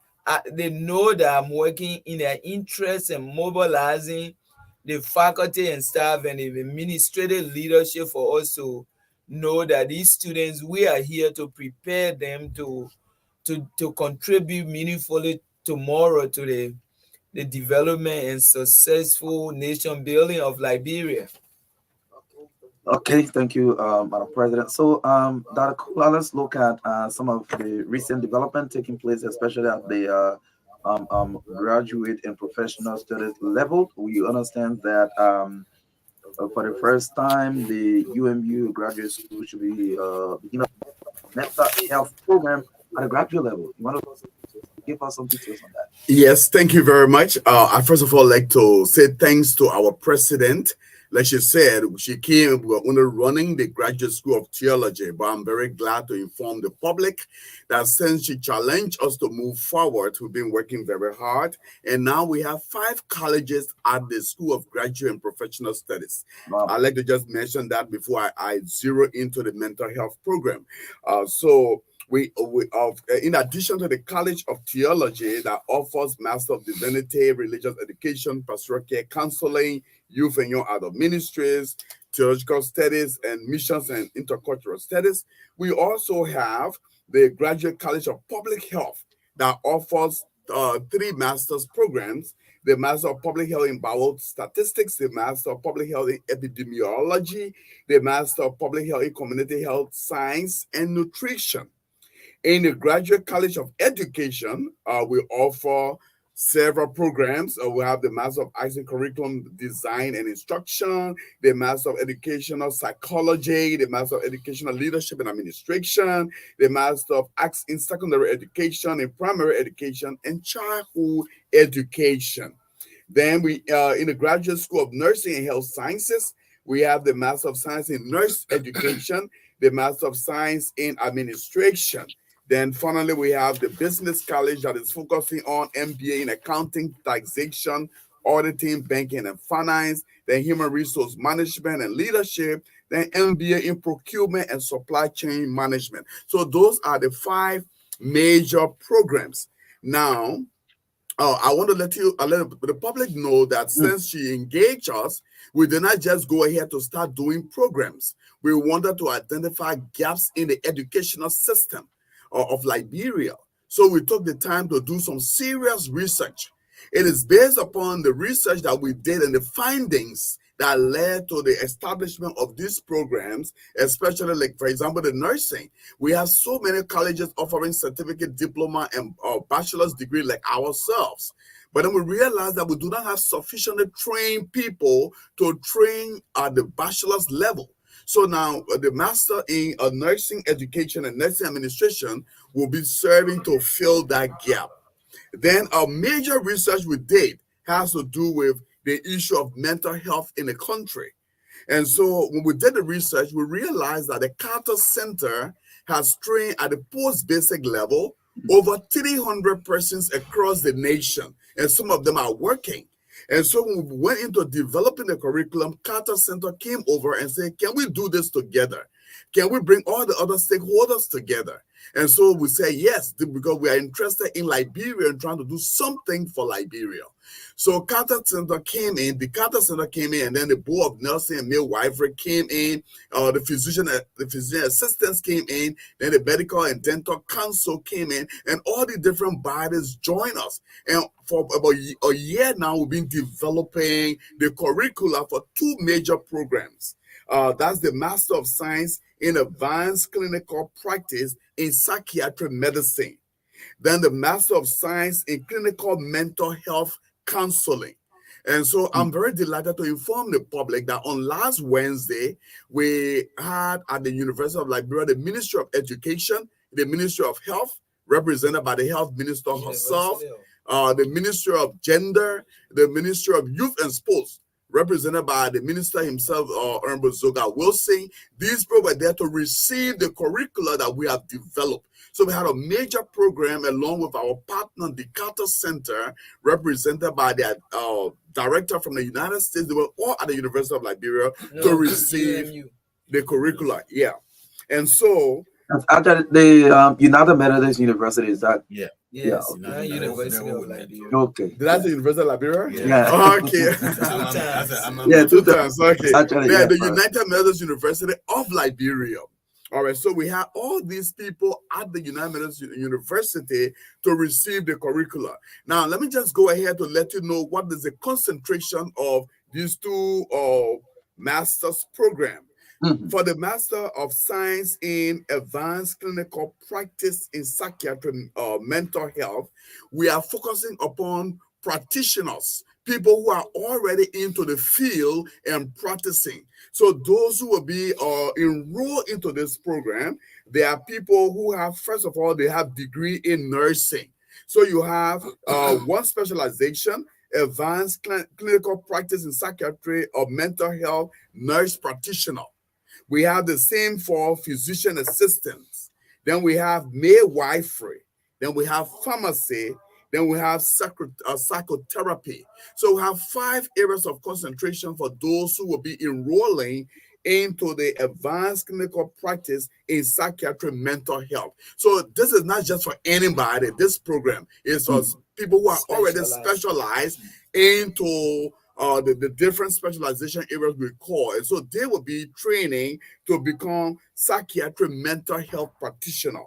they know that I'm working in their interest and mobilizing the faculty and staff and the administrative leadership for us to know that these students, we are here to prepare them to contribute meaningfully tomorrow to the development and successful nation building of Liberia. Okay, thank you, Madam President. So, Dr. Kula, let's look at some of the recent development taking place, especially at the graduate and professional studies level. We understand that for the first time, the UMU graduate school should be beginning a mental health program at a graduate level. You want to give us some details on that? Yes, thank you very much. I first of all like to say thanks to our president. Like she said, she came, we were only running the Graduate School of Theology, but I'm very glad to inform the public that since she challenged us to move forward, we've been working very hard. And now we have 5 colleges at the School of Graduate and Professional Studies. Wow. I'd like to just mention that before I zero into the mental health program. So we in addition to the College of Theology that offers Master of Divinity, Religious Education, Pastoral Care Counseling, Youth and Young Adult Ministries, Theological Studies, and Missions and Intercultural Studies, we also have the Graduate College of Public Health that offers 3 master's programs: the Master of Public Health in Biostatistics, the Master of Public Health in Epidemiology, the Master of Public Health in Community Health Science and Nutrition. In the Graduate College of Education, we offer several programs. We have the Master of Arts in Curriculum Design and Instruction, the Master of Educational Psychology, the Master of Educational Leadership and Administration, the Master of Arts in Secondary Education, in Primary Education, and Childhood Education. Then we, in the Graduate School of Nursing and Health Sciences, we have the Master of Science in Nurse Education, the Master of Science in Administration. Then finally, we have the Business College that is focusing on MBA in Accounting, Taxation, Auditing, Banking, and Finance, then Human Resource Management and Leadership, then MBA in Procurement and Supply Chain Management. So those are the 5 major programs. Now, I want to let the public know that since she engaged us, we did not just go ahead to start doing programs. We wanted to identify gaps in the educational system of Liberia. So we took the time to do some serious research. It is based upon the research that we did and the findings that led to the establishment of these programs, especially like, for example, the nursing. We have so many colleges offering certificate, diploma, and bachelor's degree like ourselves. But then we realized that we do not have sufficiently trained people to train at the bachelor's level. So now the Master in Nursing Education and Nursing Administration will be serving to fill that gap. Then a major research we did has to do with the issue of mental health in the country. And so when we did the research, we realized that the Carter Center has trained at the post-basic level over 300 persons across the nation, and some of them are working. And so when we went into developing the curriculum, Carter Center came over and said, can we do this together? Can we bring all the other stakeholders together? And so we say yes, because we are interested in Liberia and trying to do something for Liberia. So Carter Center came in, and then the Board of Nursing and Midwifery came in, the physician assistants came in, then the Medical and Dental Council came in, and all the different bodies joined us. And for about a year now, we've been developing the curricula for two major programs. That's the Master of Science in Advanced Clinical Practice in Psychiatric Medicine. Then the Master of Science in Clinical Mental Health Counseling. And so I'm very delighted to inform the public that on last Wednesday, we had at the University of Liberia, the Ministry of Education, the Ministry of Health, represented by the Health Minister herself, the Ministry of Gender, the Ministry of Youth and Sports, represented by the minister himself, Honorable Zoga Wilson. These people were there to receive the curricula that we have developed. So we had a major program along with our partner, the Carter Center, represented by the director from the United States. They were all at the University of Liberia to receive the curricula. Yeah. And so actually the United Methodist University, is that? Yes, Yeah, not University of Liberia. Okay. That's the University of Liberia? Yeah. Okay. Yeah, two times. Okay. Actually, Yeah, yeah, the but- United Methodist University of Liberia. All right, so we have all these people at the United Methodist University to receive the curricula. Now, let me just go ahead to let you know what is the concentration of these two master's program. For the Master of Science in Advanced Clinical Practice in Psychiatry Mental Health, we are focusing upon practitioners, people who are already into the field and practicing. So those who will be enrolled into this program, they are people who have, first of all, they have degree in nursing. So you have one specialization, Advanced Clinical Practice in Psychiatry or Mental Health Nurse Practitioner. We have the same for physician assistants. Then we have midwifery. Then we have pharmacy. Then we have psychotherapy. So we have 5 areas of concentration for those who will be enrolling into the advanced clinical practice in psychiatric mental health. So this is not just for anybody. This program is for people who are already specialized into the different specialization areas we call. And so they will be training to become psychiatric mental health practitioner.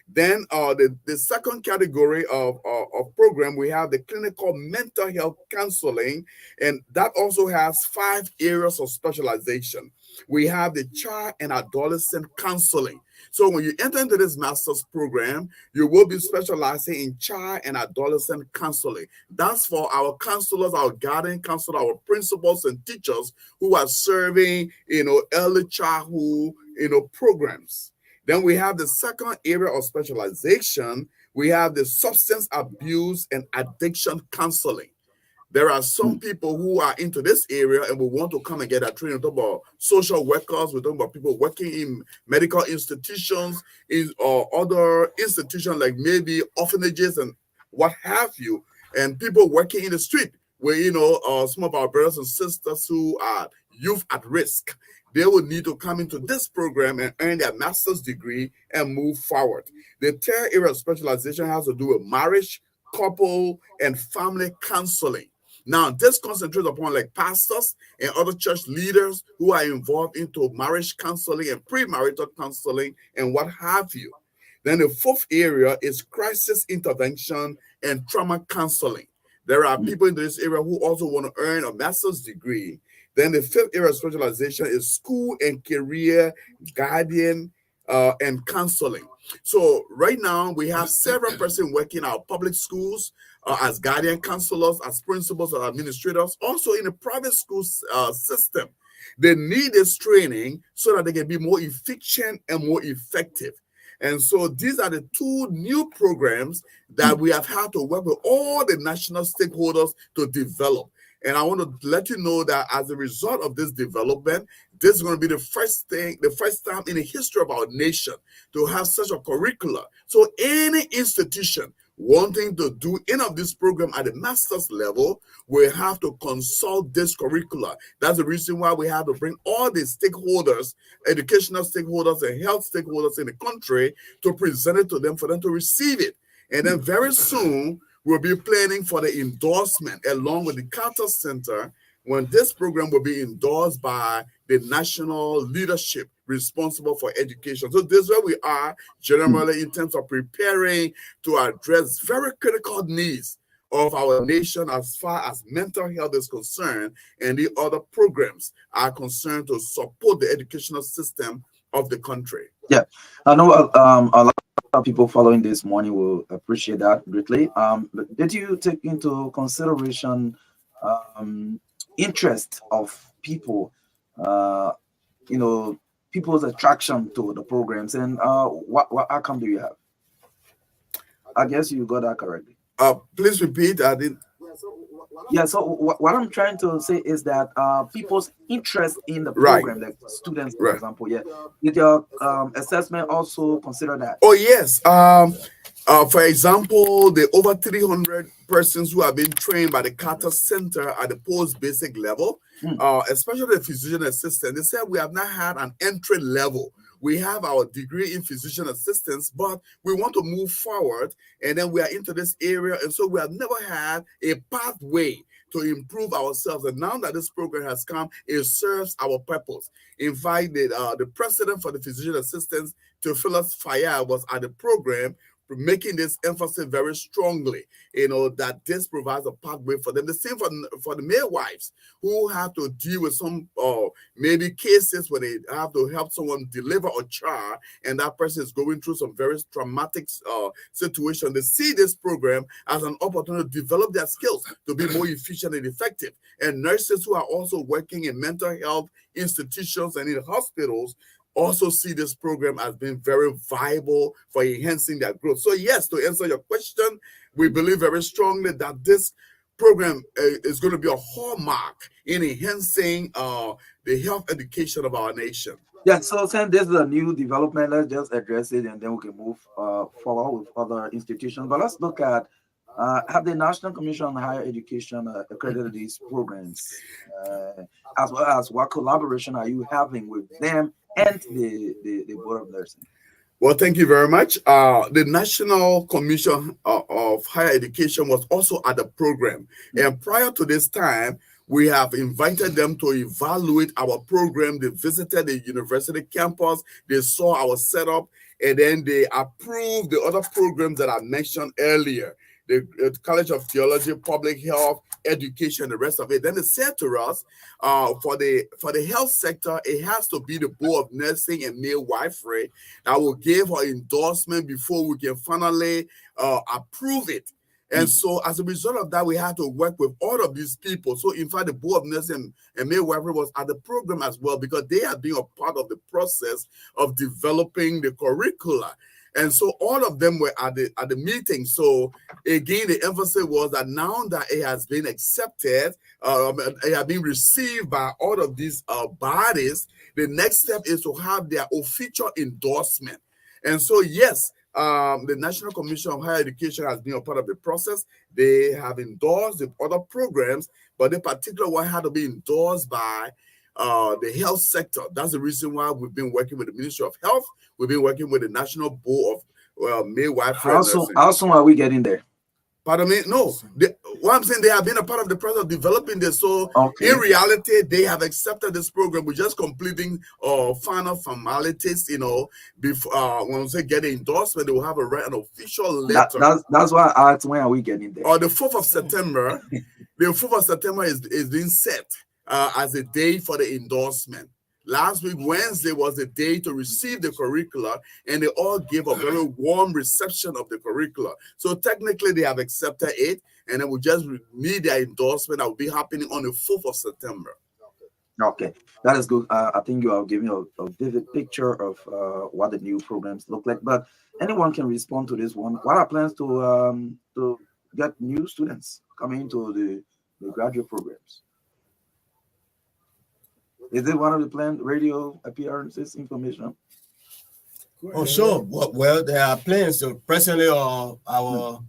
Then the second category of program, we have the clinical mental health counseling, and that also has 5 areas of specialization. We have the child and adolescent counseling. So when you enter into this master's program, you will be specializing in child and adolescent counseling. That's for our counselors, our guardian counselors, our principals and teachers who are serving, early childhood, programs. Then we have the second area of specialization. We have the substance abuse and addiction counseling. There are some people who are into this area and we want to come and get a training. We talk about social workers. We talk about people working in medical institutions, or other institutions like maybe orphanages and what have you, and people working in the street where, some of our brothers and sisters who are youth at risk. They will need to come into this program and earn their master's degree and move forward. The third area of specialization has to do with marriage, couple, and family counseling. Now, this concentrates upon like pastors and other church leaders who are involved into marriage counseling and premarital counseling and what have you. Then the fourth area is crisis intervention and trauma counseling. There are people in this area who also want to earn a master's degree. Then the fifth area of specialization is school and career guardian and counseling. So right now we have several persons working in our public schools as guardian counselors, as principals, as administrators, also in the private school system. They need this training so that they can be more efficient and more effective. And so these are the 2 new programs that we have had to work with all the national stakeholders to develop. And I want to let you know that as a result of this development, this is going to be the first time in the history of our nation to have such a curricula. So any institution wanting to do any of this program at the master's level will have to consult this curricula. That's the reason why we have to bring all the stakeholders, educational stakeholders and health stakeholders in the country to present it to them for them to receive it. And then very soon, we'll be planning for the endorsement along with the Carter Center when this program will be endorsed by the national leadership responsible for education. So this is where we are generally in terms of preparing to address very critical needs of our nation as far as mental health is concerned, and the other programs are concerned to support the educational system of the country. Yeah, I know a lot of people following this morning will appreciate that greatly. But did you take into consideration interest of people, people's attraction to the programs, and what outcome do you have? I guess you got that correctly. Please repeat. I didn't. Yeah, so what I'm trying to say is that people's interest in the program, like students, for example, did your assessment also consider that? Oh, yes. For example, the over 300 persons who have been trained by the Carter Center at the post-basic level, especially the physician assistant, they said we have not had an entry level. We have our degree in physician assistance, but we want to move forward, and then we are into this area, and so we have never had a pathway to improve ourselves. And now that this program has come, it serves our purpose. In fact, the president for the physician assistants, Theophilus Fayad, was at the program, making this emphasis very strongly, that this provides a pathway for them. The same for the midwives who have to deal with some maybe cases where they have to help someone deliver a child, and that person is going through some very traumatic situation. They see this program as an opportunity to develop their skills to be more efficient and effective. And nurses who are also working in mental health institutions and in hospitals also see this program as being very viable for enhancing their growth. So yes, to answer your question, we believe very strongly that this program is going to be a hallmark in enhancing the health education of our nation. Yeah, so since this is a new development, let's just address it and then we can move forward with other institutions. But let's look at have the National Commission on Higher Education accredited these programs, as well as what collaboration are you having with them and the Board of Nursing? Well, thank you very much. The National Commission of Higher Education was also at the program. And prior to this time, we have invited them to evaluate our program. They visited the university campus. They saw our setup, and then they approved the other programs that I mentioned earlier. The College of Theology, Public Health, Education, the rest of it. Then they said to us, for the health sector, it has to be the Board of Nursing and Midwifery that will give our endorsement before we can finally approve it. And so as a result of that, we had to work with all of these people. So in fact, the Board of Nursing and Midwifery was at the program as well, because they have been a part of the process of developing the curricula. And so all of them were at the meeting. So again, the emphasis was that now that it has been accepted, it has been received by all of these bodies, the next step is to have their official endorsement. And so yes, the National Commission of Higher Education has been a part of the process. They have endorsed the other programs, but the particular one had to be endorsed by the health sector. That's the reason why we've been working with the Ministry of Health. We've been working with the National Board of Midwifery. How soon are we getting there? Pardon me? No. What I'm saying, they have been a part of the process of developing this. So in reality, they have accepted this program. We're just completing final formalities, before when we say get an endorsement, they will have an official letter. That's why I asked, when are we getting there? The 4th of September. The 4th of September is being set as a day for the endorsement. Last week, Wednesday, was the day to receive the curricula, and they all gave a very warm reception of the curricula. So technically, they have accepted it, and then we just need their endorsement. That will be happening on the 4th of September. Okay, that is good. I think you are giving a vivid picture of what the new programs look like. But anyone can respond to this one. What are plans to get new students coming into the the graduate programs. Is it one of the planned radio appearances information? Oh, sure. Well, there are plans. So presently, our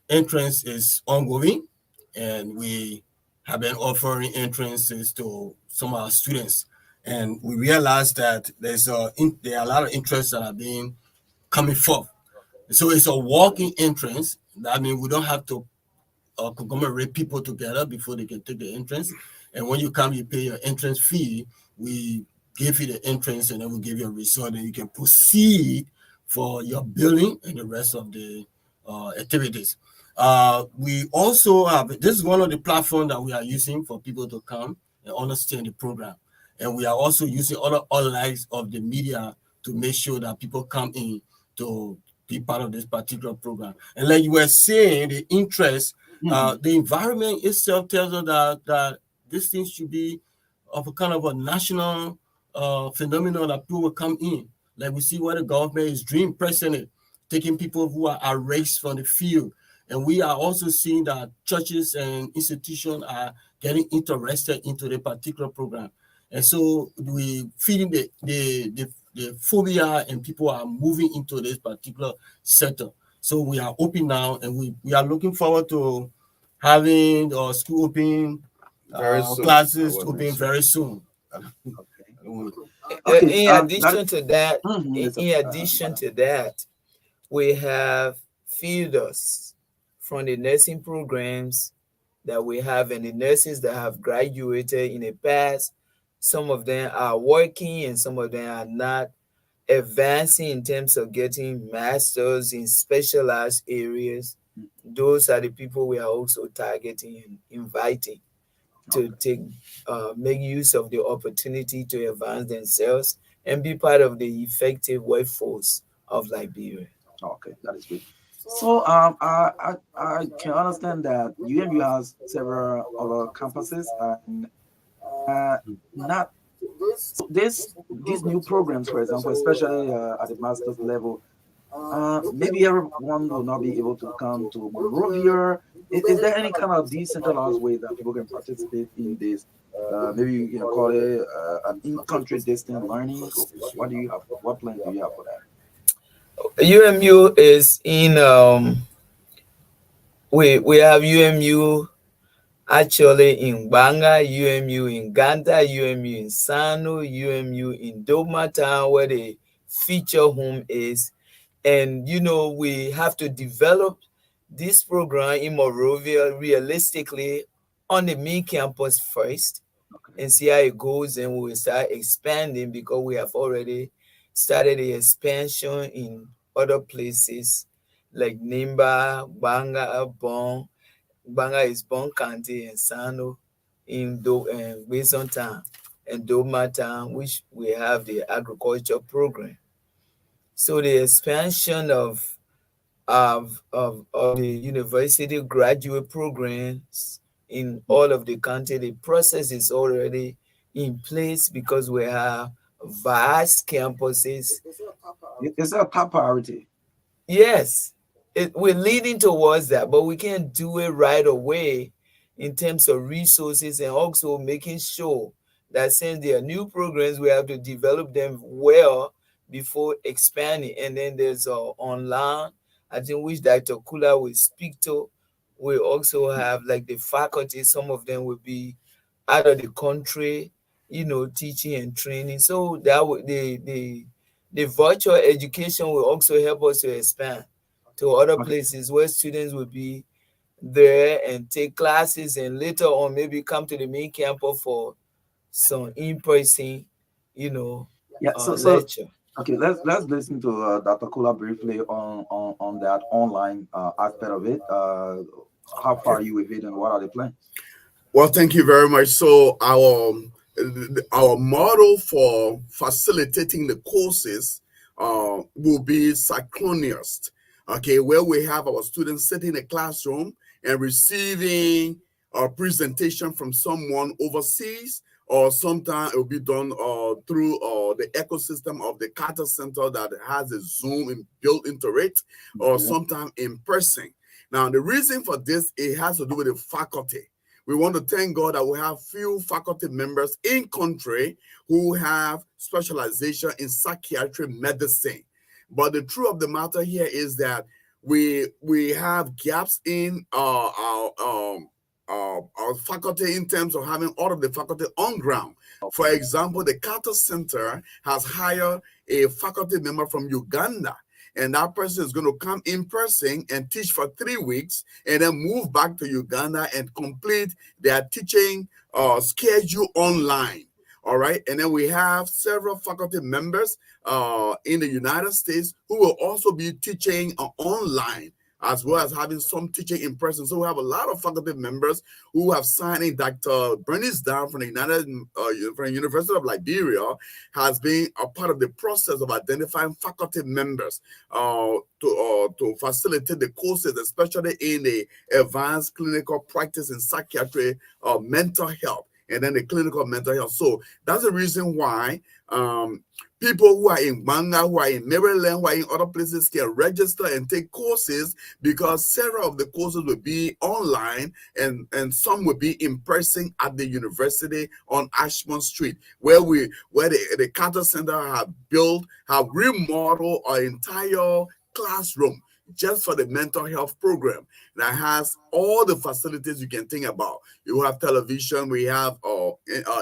entrance is ongoing, and we have been offering entrances to some of our students. And we realized that there are a lot of interests that are being coming forth. So it's a walking entrance. That means we don't have to conglomerate people together before they can take the entrance. And when you come, you pay your entrance fee. We give you the entrance, and then we give you a result, and you can proceed for your billing and the rest of the activities. We also have, this is one of the platforms that we are using for people to come and understand the program. And we are also using other outlets of the media to make sure that people come in to be part of this particular program. And like you were saying, the interest, the environment itself tells us that this thing should be of a kind of a national phenomenon that people will come in. Like we see what the government is doing presently, taking people who are erased from the field. And we are also seeing that churches and institutions are getting interested into the particular program. And so we feeling the phobia, and people are moving into this particular sector. So we are open now, and we are looking forward to having school open, classes open very soon. Okay. In addition to that, we have fielders from the nursing programs that we have, and the nurses that have graduated in the past. Some of them are working, and some of them are not advancing in terms of getting masters in specialized areas. Those are the people we are also targeting and inviting to make use of the opportunity to advance themselves and be part of the effective workforce of Liberia. Okay, that is good. So I can understand that UMU has several other campuses, and not so these new programs, for example, especially at the master's level. Maybe everyone will not be able to come to Monrovia. Is there any kind of decentralized way that people can participate in this? Maybe you can call it an in-country distant learning. What do you have? What plan do you have for that? UMU is in we have UMU actually in Banga, UMU in Ganda, UMU in Sano, UMU in Doma Town, where the feature home is. And we have to develop this program in Monrovia realistically on the main campus first, and see how it goes, and we'll start expanding, because we have already started the expansion in other places like Nimba, Banga, Bon. Banga is Bon County, and Sano in Wilson Town, and Doma Town, which we have the agriculture program. So the expansion of the university graduate programs in all of the country, the process is already in place, because we have vast campuses. It's a top priority. Yes, we're leading towards that, but we can't do it right away in terms of resources, and also making sure that since there are new programs, we have to develop them well before expanding. And then there's online, I think, which Dr. Kula will speak to. We also have like the faculty, some of them will be out of the country, teaching and training. So that would the virtual education will also help us to expand to other places where students will be there and take classes, and later on maybe come to the main campus for some in-person, lecture. Okay, let's listen to Dr. Kula briefly on that online aspect of it. How far are you with it, and what are the plans? Well, thank you very much. So our model for facilitating the courses will be synchronous. Okay, where we have our students sitting in a classroom and receiving a presentation from someone overseas, or sometimes it will be done through the ecosystem of the Carter Center that has a Zoom built into it, or sometimes in person. Now, the reason for this, it has to do with the faculty. We want to thank God that we have few faculty members in country who have specialization in psychiatric medicine. But the truth of the matter here is that we have gaps in our faculty in terms of having all of the faculty on ground. For example, the Carter Center has hired a faculty member from Uganda, and that person is going to come in person and teach for 3 weeks and then move back to Uganda and complete their teaching schedule online. All right. And then we have several faculty members in the United States who will also be teaching online, as well as having some teaching in person. So we have a lot of faculty members who have signed in. Dr. Bernice Down from the University of Liberia has been a part of the process of identifying faculty members to facilitate the courses, especially in the advanced clinical practice in psychiatry, mental health, and then the clinical mental health. So that's the reason why people who are in Manga, who are in Maryland, who are in other places can register and take courses, because several of the courses will be online and some will be in person at the university on Ashmont Street, where the Carter Center have remodeled our entire classroom just for the mental health program that has all the facilities you can think about. You have television, we have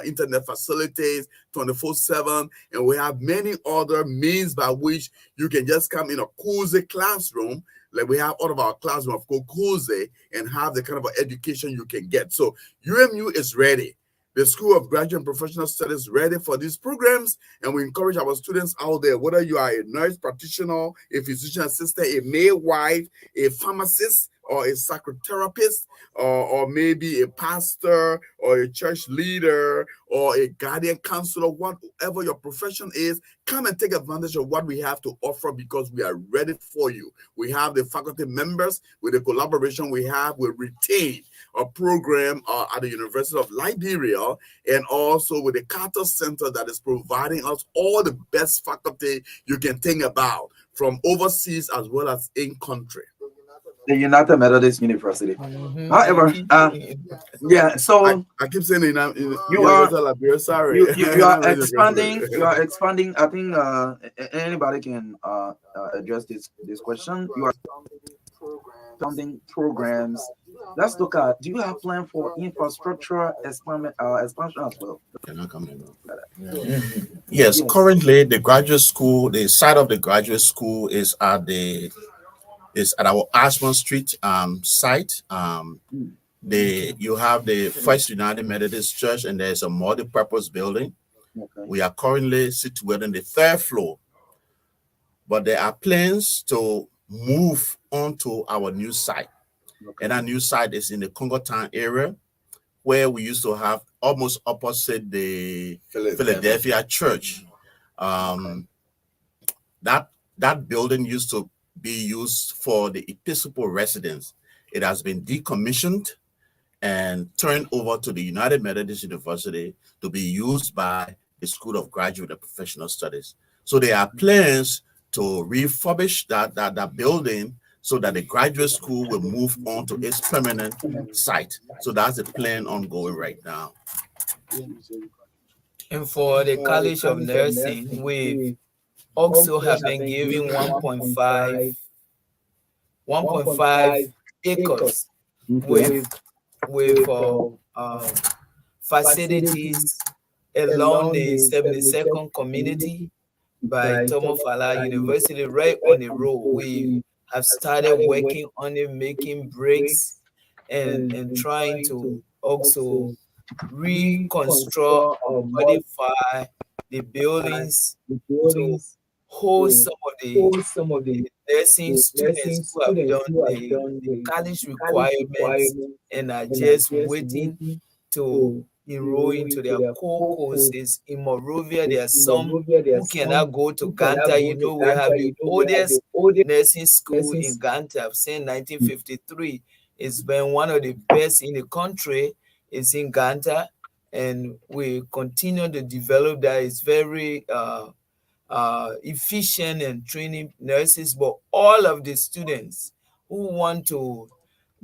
internet facilities 24/7, and we have many other means by which you can just come in a cozy classroom. Like we have all of our classroom of cozy and have the kind of education you can get. So UMU is ready. The School of Graduate and Professional Studies is ready for these programs, and we encourage our students out there, whether you are a nurse practitioner, a physician assistant, a midwife, a pharmacist, or a psychotherapist, or maybe a pastor, or a church leader, or a guardian counselor, whatever your profession is, come and take advantage of what we have to offer, because we are ready for you. We have the faculty members. With the collaboration we have, we retain a program at the University of Liberia, and also with the Carter Center that is providing us all the best faculty you can think about, from overseas as well as in country. The United Methodist University. However, yeah. So I keep saying you are sorry. You are expanding. You are expanding. I think anybody can address this question. You are expanding programs. Let's look at. Do you have plan for infrastructure expansion as well? Can I come in? Yes. Currently, the graduate school, the site of the graduate school is at our Ashmont Street site. You have the First United Methodist Church, and there's a multi-purpose building. Okay. We are currently situated on the 3rd floor, but there are plans to move on to our new site. Okay. And our new site is in the Congo Town area, where we used to have almost opposite the Philadelphia Church. That building used to be used for the Episcopal residence. It has been decommissioned and turned over to the United Methodist University to be used by the School of Graduate and Professional Studies. So there are plans to refurbish that building so that the graduate school will move on to its permanent site. So that's the plan ongoing right now. And for the College of Nursing, we also have been giving 1.5 acres with facilities along the 72nd community by Tomo Fala University, right on the road. We have started working on it, making bricks and trying to also reconstruct or modify the buildings to hold some of the nursing students who have done the college requirements and are just waiting to enroll into their core courses. In Monrovia, there are some who cannot go to Ganta. You know, we have the oldest nursing school in Ganta since 1953. It's been one of the best in the country. It's in Ganta, and we continue to develop that. It's very efficient and training nurses, but all of the students who want to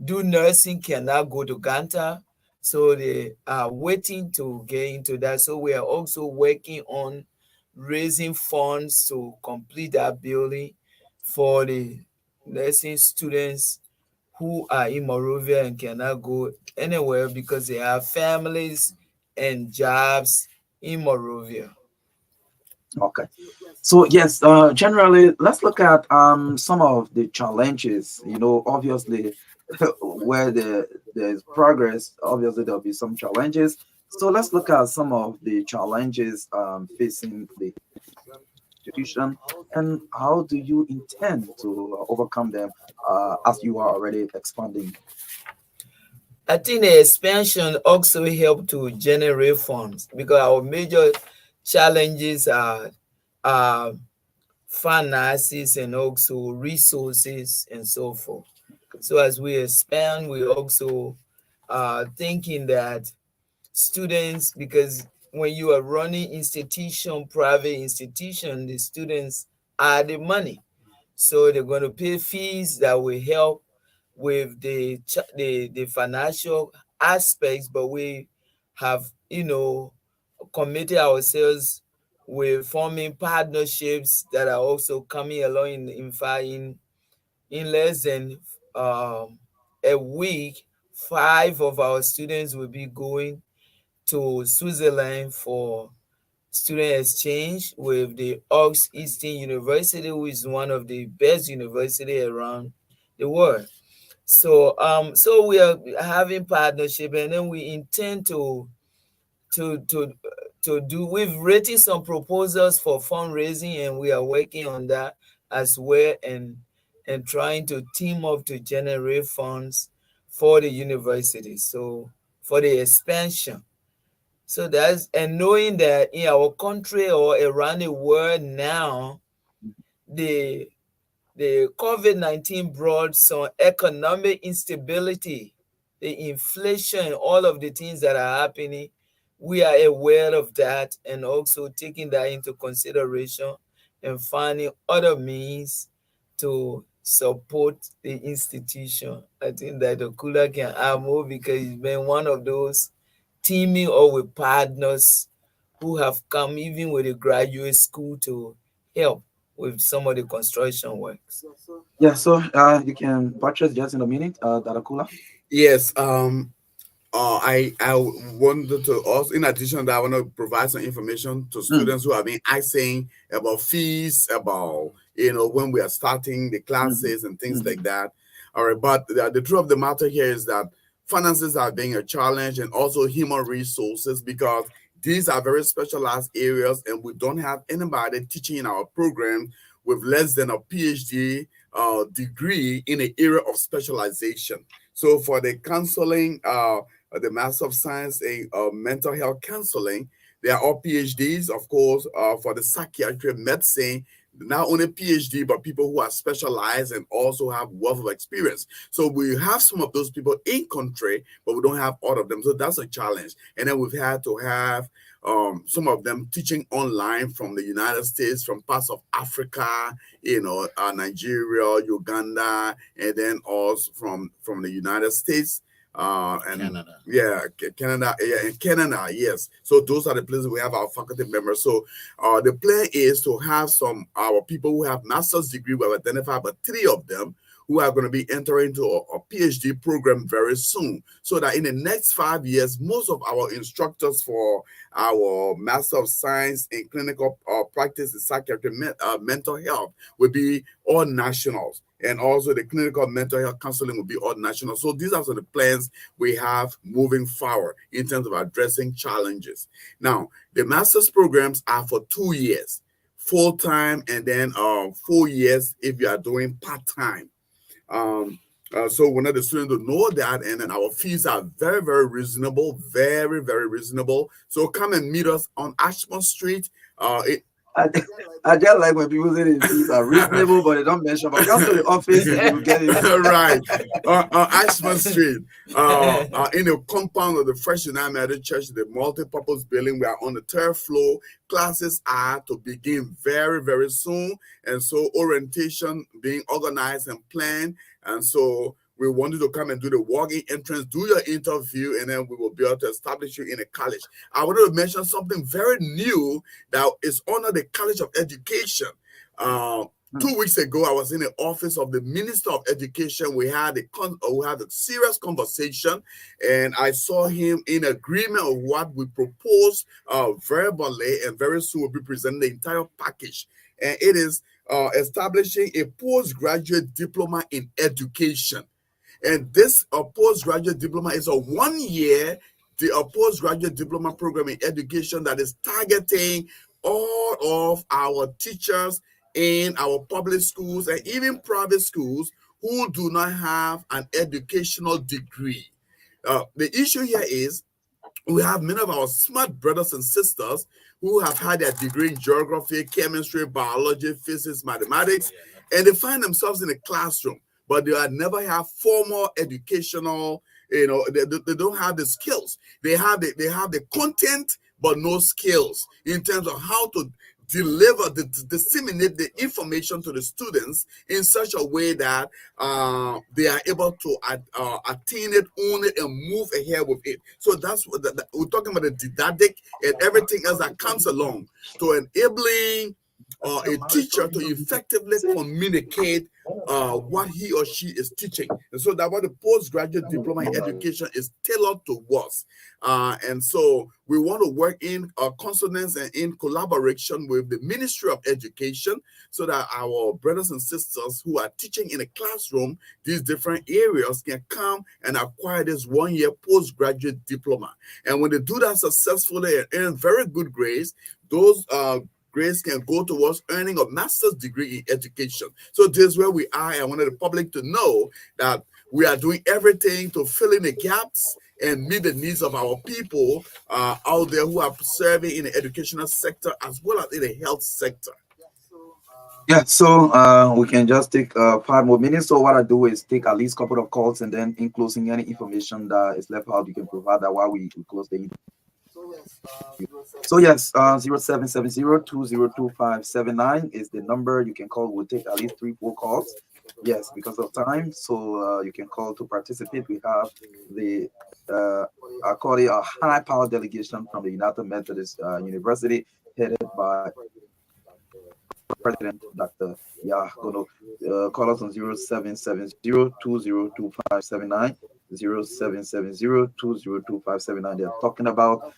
do nursing cannot go to Ganta, so they are waiting to get into that. So we are also working on raising funds to complete that building for the nursing students who are in Monrovia and cannot go anywhere because they have families and jobs in Monrovia. Okay. So yes, generally, let's look at some of the challenges. You know, obviously, where there's progress, obviously there'll be some challenges. So let's look at some of the challenges facing the institution, and how do you intend to overcome them as you are already expanding? I think the expansion also helped to generate funds because our major challenges are finances and also resources and so forth. So as we expand, we also thinking that students, because when you are running institution, private institution, the students are the money. So they're going to pay fees that will help with the financial aspects, but we have, committed ourselves with forming partnerships that are also coming along in fact in less than a week. 5 of our students will be going to Switzerland for student exchange with the Ox Eastern University, which is one of the best university around the world. So we are having partnership, and then we intend to to to do. We've written some proposals for fundraising, and we are working on that as well, and trying to team up to generate funds for the university. So for the expansion. So that's, and knowing that in our country or around the world now, the the COVID-19 brought some economic instability, the inflation, all of the things that are happening. We are aware of that and also taking that into consideration and finding other means to support the institution. I think that the Kula can add more because it's been one of those teaming up with partners who have come even with a graduate school to help with some of the construction works. Yeah, so you can purchase just in a minute, Darakula. Yes. I wanted to also, in addition to that, I want to provide some information to students who have been asking about fees, about when we are starting the classes and things like that. All right, but the truth of the matter here is that finances are being a challenge, and also human resources, because these are very specialized areas, and we don't have anybody teaching in our program with less than a PhD degree in an area of specialization. So for the counseling, the Master of Science in Mental Health Counseling, they are all PhDs, of course. For the psychiatry medicine, not only PhD, but people who are specialized and also have wealth of experience. So we have some of those people in country, but we don't have all of them. So that's a challenge. And then we've had to have some of them teaching online from the United States, from parts of Africa, Nigeria, Uganda, and then also from the United States. And Canada. Yeah, Canada, yeah, and Canada, yes. So those are the places we have our faculty members. So the plan is to have some our people who have master's degree. We've identified about 3 of them who are going to be entering into a PhD program very soon, so that in the next 5 years, most of our instructors for our Master of Science in Clinical Practice in Psychiatry, Mental Health will be all nationals. And also the clinical mental health counseling will be all national. So these are some of the plans we have moving forward in terms of addressing challenges. Now, the master's programs are for 2 years, full-time, and then 4 years if you are doing part-time. So we want the students to know that, and then our fees are very, very reasonable, very, very reasonable. So come and meet us on Ashmont Street. I just like when people say the fees are reasonable, but they don't mention. But come to the office, you will get it. Right. Ashman Street, in the compound of the Fresh United Methodist Church, the multi-purpose building. We are on the 3rd floor. Classes are to begin very, very soon. And so orientation being organized and planned. And so We want you to come and do the walk-in entrance, do your interview, and then we will be able to establish you in a college. I wanted to mention something very new that is under the College of Education. 2 weeks ago, I was in the office of the Minister of Education. We had a serious conversation, and I saw him in agreement of what we proposed verbally, and very soon we'll be presenting the entire package. And it is establishing a postgraduate diploma in education. And this postgraduate diploma is a 1 year postgraduate diploma program in education that is targeting all of our teachers in our public schools and even private schools who do not have an educational degree. The issue here is we have many of our smart brothers and sisters who have had their degree in geography, chemistry, biology, physics, mathematics, and they find themselves in a classroom, but they have never have formal educational, they don't have the skills. They have the content, but no skills in terms of how to deliver, disseminate the information to the students in such a way that they are able to attain it, own it, and move ahead with it. So that's what we're talking about, the didactic and everything else that comes along to enabling a teacher to effectively communicate what he or she is teaching. And so that what the postgraduate diploma in education is tailored to us. And so we want to work in consonance and in collaboration with the Ministry of Education so that our brothers and sisters who are teaching in a classroom, these different areas, can come and acquire this 1 year postgraduate diploma. And when they do that successfully and earn very good grades, those grades can go towards earning a master's degree in education. So this is where we are. I wanted the public to know that we are doing everything to fill in the gaps and meet the needs of our people out there who are serving in the educational sector as well as in the health sector. Yeah, so we can just take 5 more minutes. So what I do is take at least a couple of calls, and then in closing, any information that is left out, you can provide that while we close the interview. So yes, 0770-202-579 is the number you can call. We'll take at least 3-4 calls. Yes, because of time. So you can call to participate. We have the I call it a high power delegation from the United Methodist University, headed by President Dr. Gono. Call us on 0770-202-579. 0770-202-579. They're talking about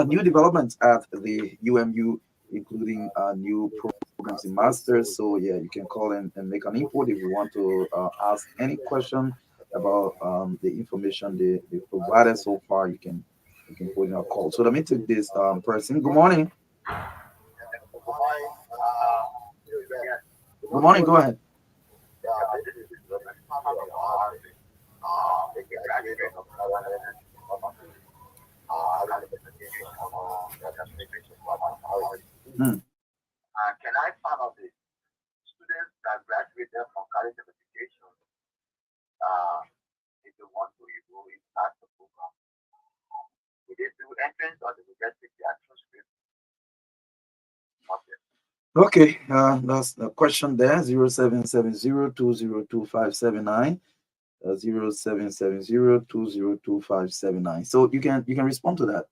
new developments at the UMU, including new programs in masters. So yeah, you can call and make an input if you want to ask any question about the information they provided so far. You can put in a call. So let me take this person. Good morning. Good morning. Go ahead. Can I find out the students that graduated from college of education, if they want to enroll in the program, will they do entrance or they will just take the actual script? Okay, that's the question there. 0770-202-579. 0770-202-579. So you can respond to that.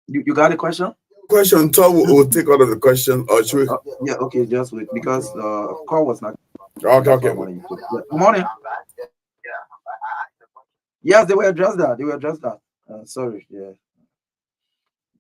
You got a question? Question, Tom will take out of the question, or should we? Yeah, okay, just wait, because the call was not. Okay. Yeah. Good morning. Yes, they will address that. Sorry, yeah.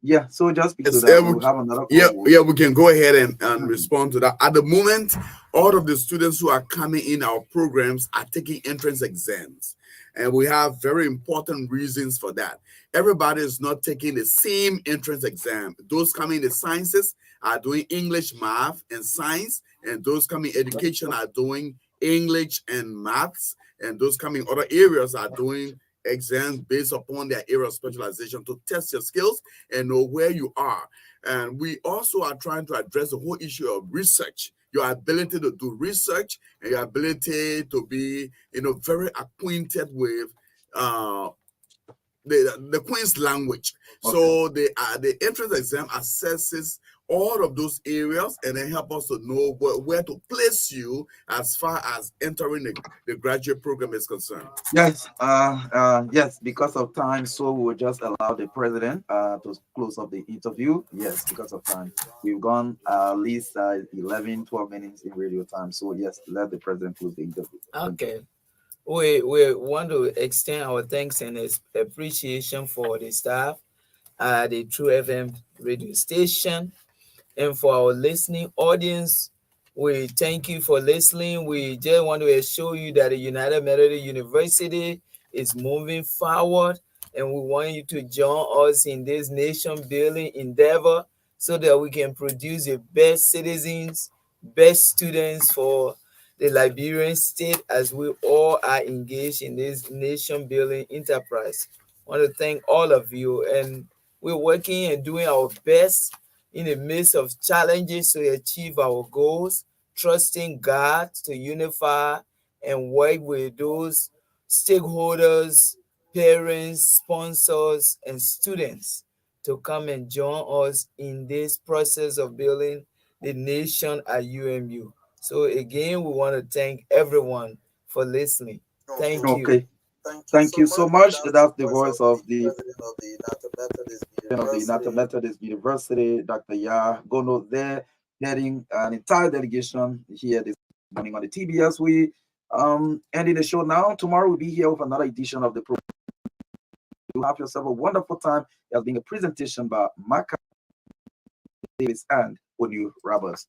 Yeah, so just because we'll have another call. We can go ahead and respond to that. At the moment, all of the students who are coming in our programs are taking entrance exams. And we have very important reasons for that. Everybody is not taking the same entrance exam. Those coming in the sciences are doing English, math, and science. And those coming education are doing English and maths. And those coming other areas are doing exams based upon their area of specialization to test your skills and know where you are. And we also are trying to address the whole issue of research, your ability to do research and your ability to be, very acquainted with the Queen's language. Okay. So the entrance exam assesses all of those areas and then help us to know where to place you as far as entering the graduate program is concerned. Yes, yes, because of time, so we'll just allow the president to close up the interview. Yes, because of time. We've gone at least 11, 12 minutes in radio time. So yes, let the president close the interview. Okay. We want to extend our thanks and appreciation for the staff at the True FM radio station and for our listening audience. We thank you for listening. We just want to assure you that the United Methodist University is moving forward, and we want you to join us in this nation building endeavor so that we can produce the best citizens, best students for the Liberian state as we all are engaged in this nation building enterprise. I want to thank all of you, and we're working and doing our best in the midst of challenges to achieve our goals, trusting God to unify and work with those stakeholders, parents, sponsors, and students to come and join us in this process of building the nation at UMU. So again, we want to thank everyone for listening. Thank you. Okay. Thank you so much. That's the voice of the United Methodist University, Dr. Yah Gono, there, heading an entire delegation here this morning on the TBS. We ending the show now. Tomorrow we'll be here with another edition of the program. You have yourself a wonderful time. It has been a presentation by Marka Davis and Onu Roberts.